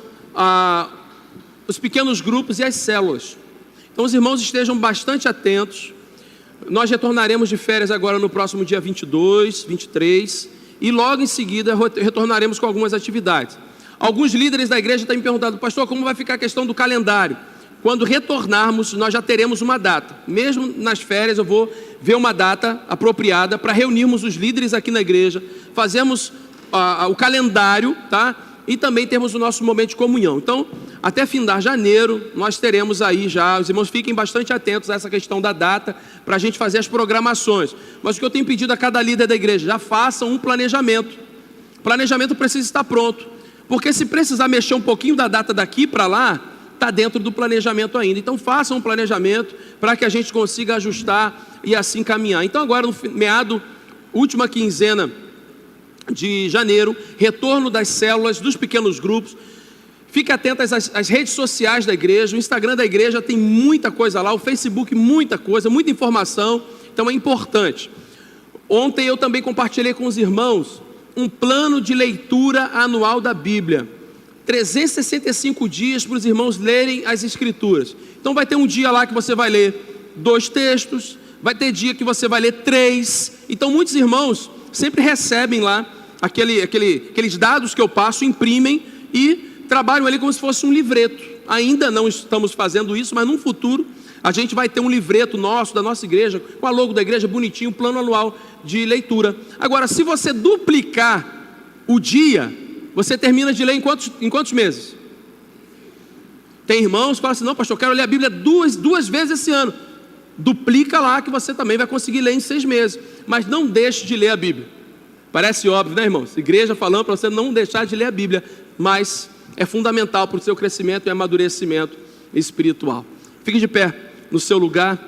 [SPEAKER 3] os pequenos grupos e as células. Então os irmãos estejam bastante atentos. Nós retornaremos de férias agora no próximo dia 22, 23, e logo em seguida retornaremos com algumas atividades. Alguns líderes da igreja têm me perguntado: pastor, como vai ficar a questão do calendário? Quando retornarmos, nós já teremos uma data. Mesmo nas férias, eu vou ver uma data apropriada para reunirmos os líderes aqui na igreja, fazermos o calendário, tá? E também temos o nosso momento de comunhão. Então, até findar janeiro, nós teremos aí já, os irmãos fiquem bastante atentos a essa questão da data, para a gente fazer as programações. Mas o que eu tenho pedido a cada líder da igreja, já façam um planejamento. O planejamento precisa estar pronto, porque se precisar mexer um pouquinho da data daqui para lá, está dentro do planejamento ainda. Então façam um planejamento para que a gente consiga ajustar e assim caminhar. Então agora no última quinzena de janeiro, retorno das células, dos pequenos grupos. Fique atento às redes sociais da igreja, o Instagram da igreja tem muita coisa lá, o Facebook muita coisa, muita informação, então é importante. Ontem eu também compartilhei com os irmãos um plano de leitura anual da Bíblia. 365 dias para os irmãos lerem as Escrituras. Então vai ter um dia lá que você vai ler 2 textos, vai ter dia que você vai ler 3. Então muitos irmãos sempre recebem lá aqueles dados que eu passo, imprimem e trabalham ali como se fosse um livreto. Ainda não estamos fazendo isso, mas no futuro a gente vai ter um livreto nosso, da nossa igreja, com a logo da igreja bonitinho, um plano anual de leitura. Agora, se você duplicar o dia, você termina de ler em quantos meses? Tem irmãos que falam assim, não pastor, eu quero ler a Bíblia duas vezes esse ano. Duplica lá que você também vai conseguir ler em 6 meses. Mas não deixe de ler a Bíblia. Parece óbvio, né, irmãos? Igreja falando para você não deixar de ler a Bíblia, mas é fundamental para o seu crescimento e amadurecimento espiritual. Fique de pé no seu lugar.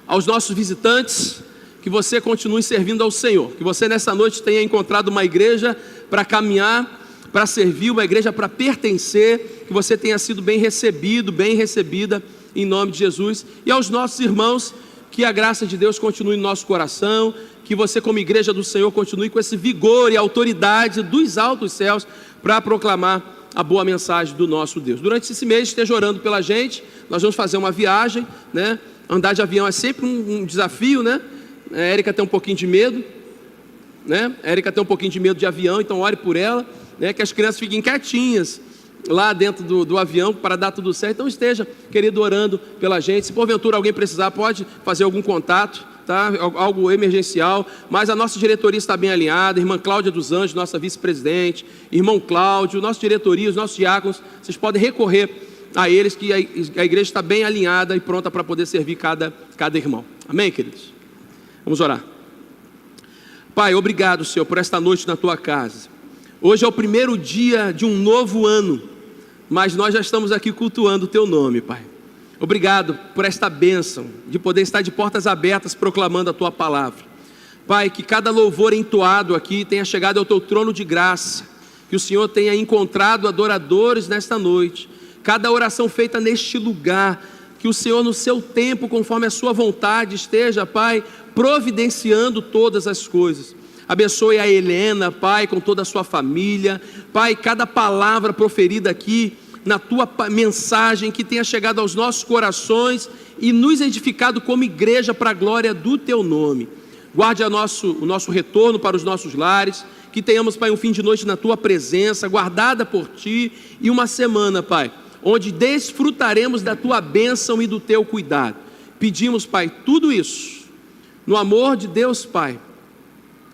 [SPEAKER 3] Aos nossos visitantes, que você continue servindo ao Senhor, que você nessa noite tenha encontrado uma igreja para caminhar, para servir, uma igreja para pertencer, que você tenha sido bem recebido, bem recebida, em nome de Jesus. E aos nossos irmãos, que a graça de Deus continue no nosso coração, que você como igreja do Senhor continue com esse vigor e autoridade dos altos céus para proclamar a boa mensagem do nosso Deus. Durante esse mês esteja orando pela gente. Nós vamos fazer uma viagem, né? Andar de avião é sempre um desafio, né? A Érica tem um pouquinho de medo, né? A Érica tem um pouquinho de medo de avião, então ore por ela, né? Que as crianças fiquem quietinhas lá dentro do avião para dar tudo certo. Então esteja, querido, orando pela gente. Se porventura alguém precisar, pode fazer algum contato, tá? Algo emergencial, mas a nossa diretoria está bem alinhada. Irmã Cláudia dos Anjos, nossa vice-presidente, irmão Cláudio, nossa diretoria, os nossos diáconos, vocês podem recorrer a eles, que a igreja está bem alinhada e pronta para poder servir cada irmão. Amém, queridos? Vamos orar. Pai, obrigado, Senhor, por esta noite na tua casa. Hoje é o primeiro dia de um novo ano, mas nós já estamos aqui cultuando o teu nome, Pai. Obrigado por esta bênção de poder estar de portas abertas proclamando a tua palavra. Pai, que cada louvor entoado aqui tenha chegado ao teu trono de graça, que o Senhor tenha encontrado adoradores nesta noite, cada oração feita neste lugar, que o Senhor no seu tempo, conforme a sua vontade, esteja, Pai, providenciando todas as coisas. Abençoe a Helena, Pai, com toda a sua família. Pai, cada palavra proferida aqui na tua mensagem, que tenha chegado aos nossos corações e nos edificado como igreja para a glória do teu nome. Guarde o nosso retorno para os nossos lares, que tenhamos, Pai, um fim de noite na tua presença, guardada por ti, e uma semana, Pai, onde desfrutaremos da tua bênção e do teu cuidado. Pedimos, Pai, tudo isso no amor de Deus, Pai,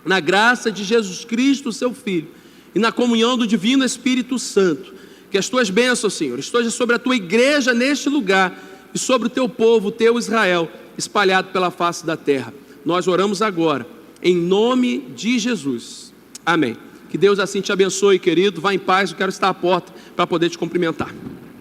[SPEAKER 3] na graça de Jesus Cristo, seu Filho, e na comunhão do Divino Espírito Santo. Que as tuas bênçãos, Senhor, estejam sobre a tua igreja neste lugar e sobre o teu povo, o teu Israel, espalhado pela face da terra. Nós oramos agora, em nome de Jesus. Amém. Que Deus assim te abençoe, querido. Vá em paz, eu quero estar à porta para poder te cumprimentar.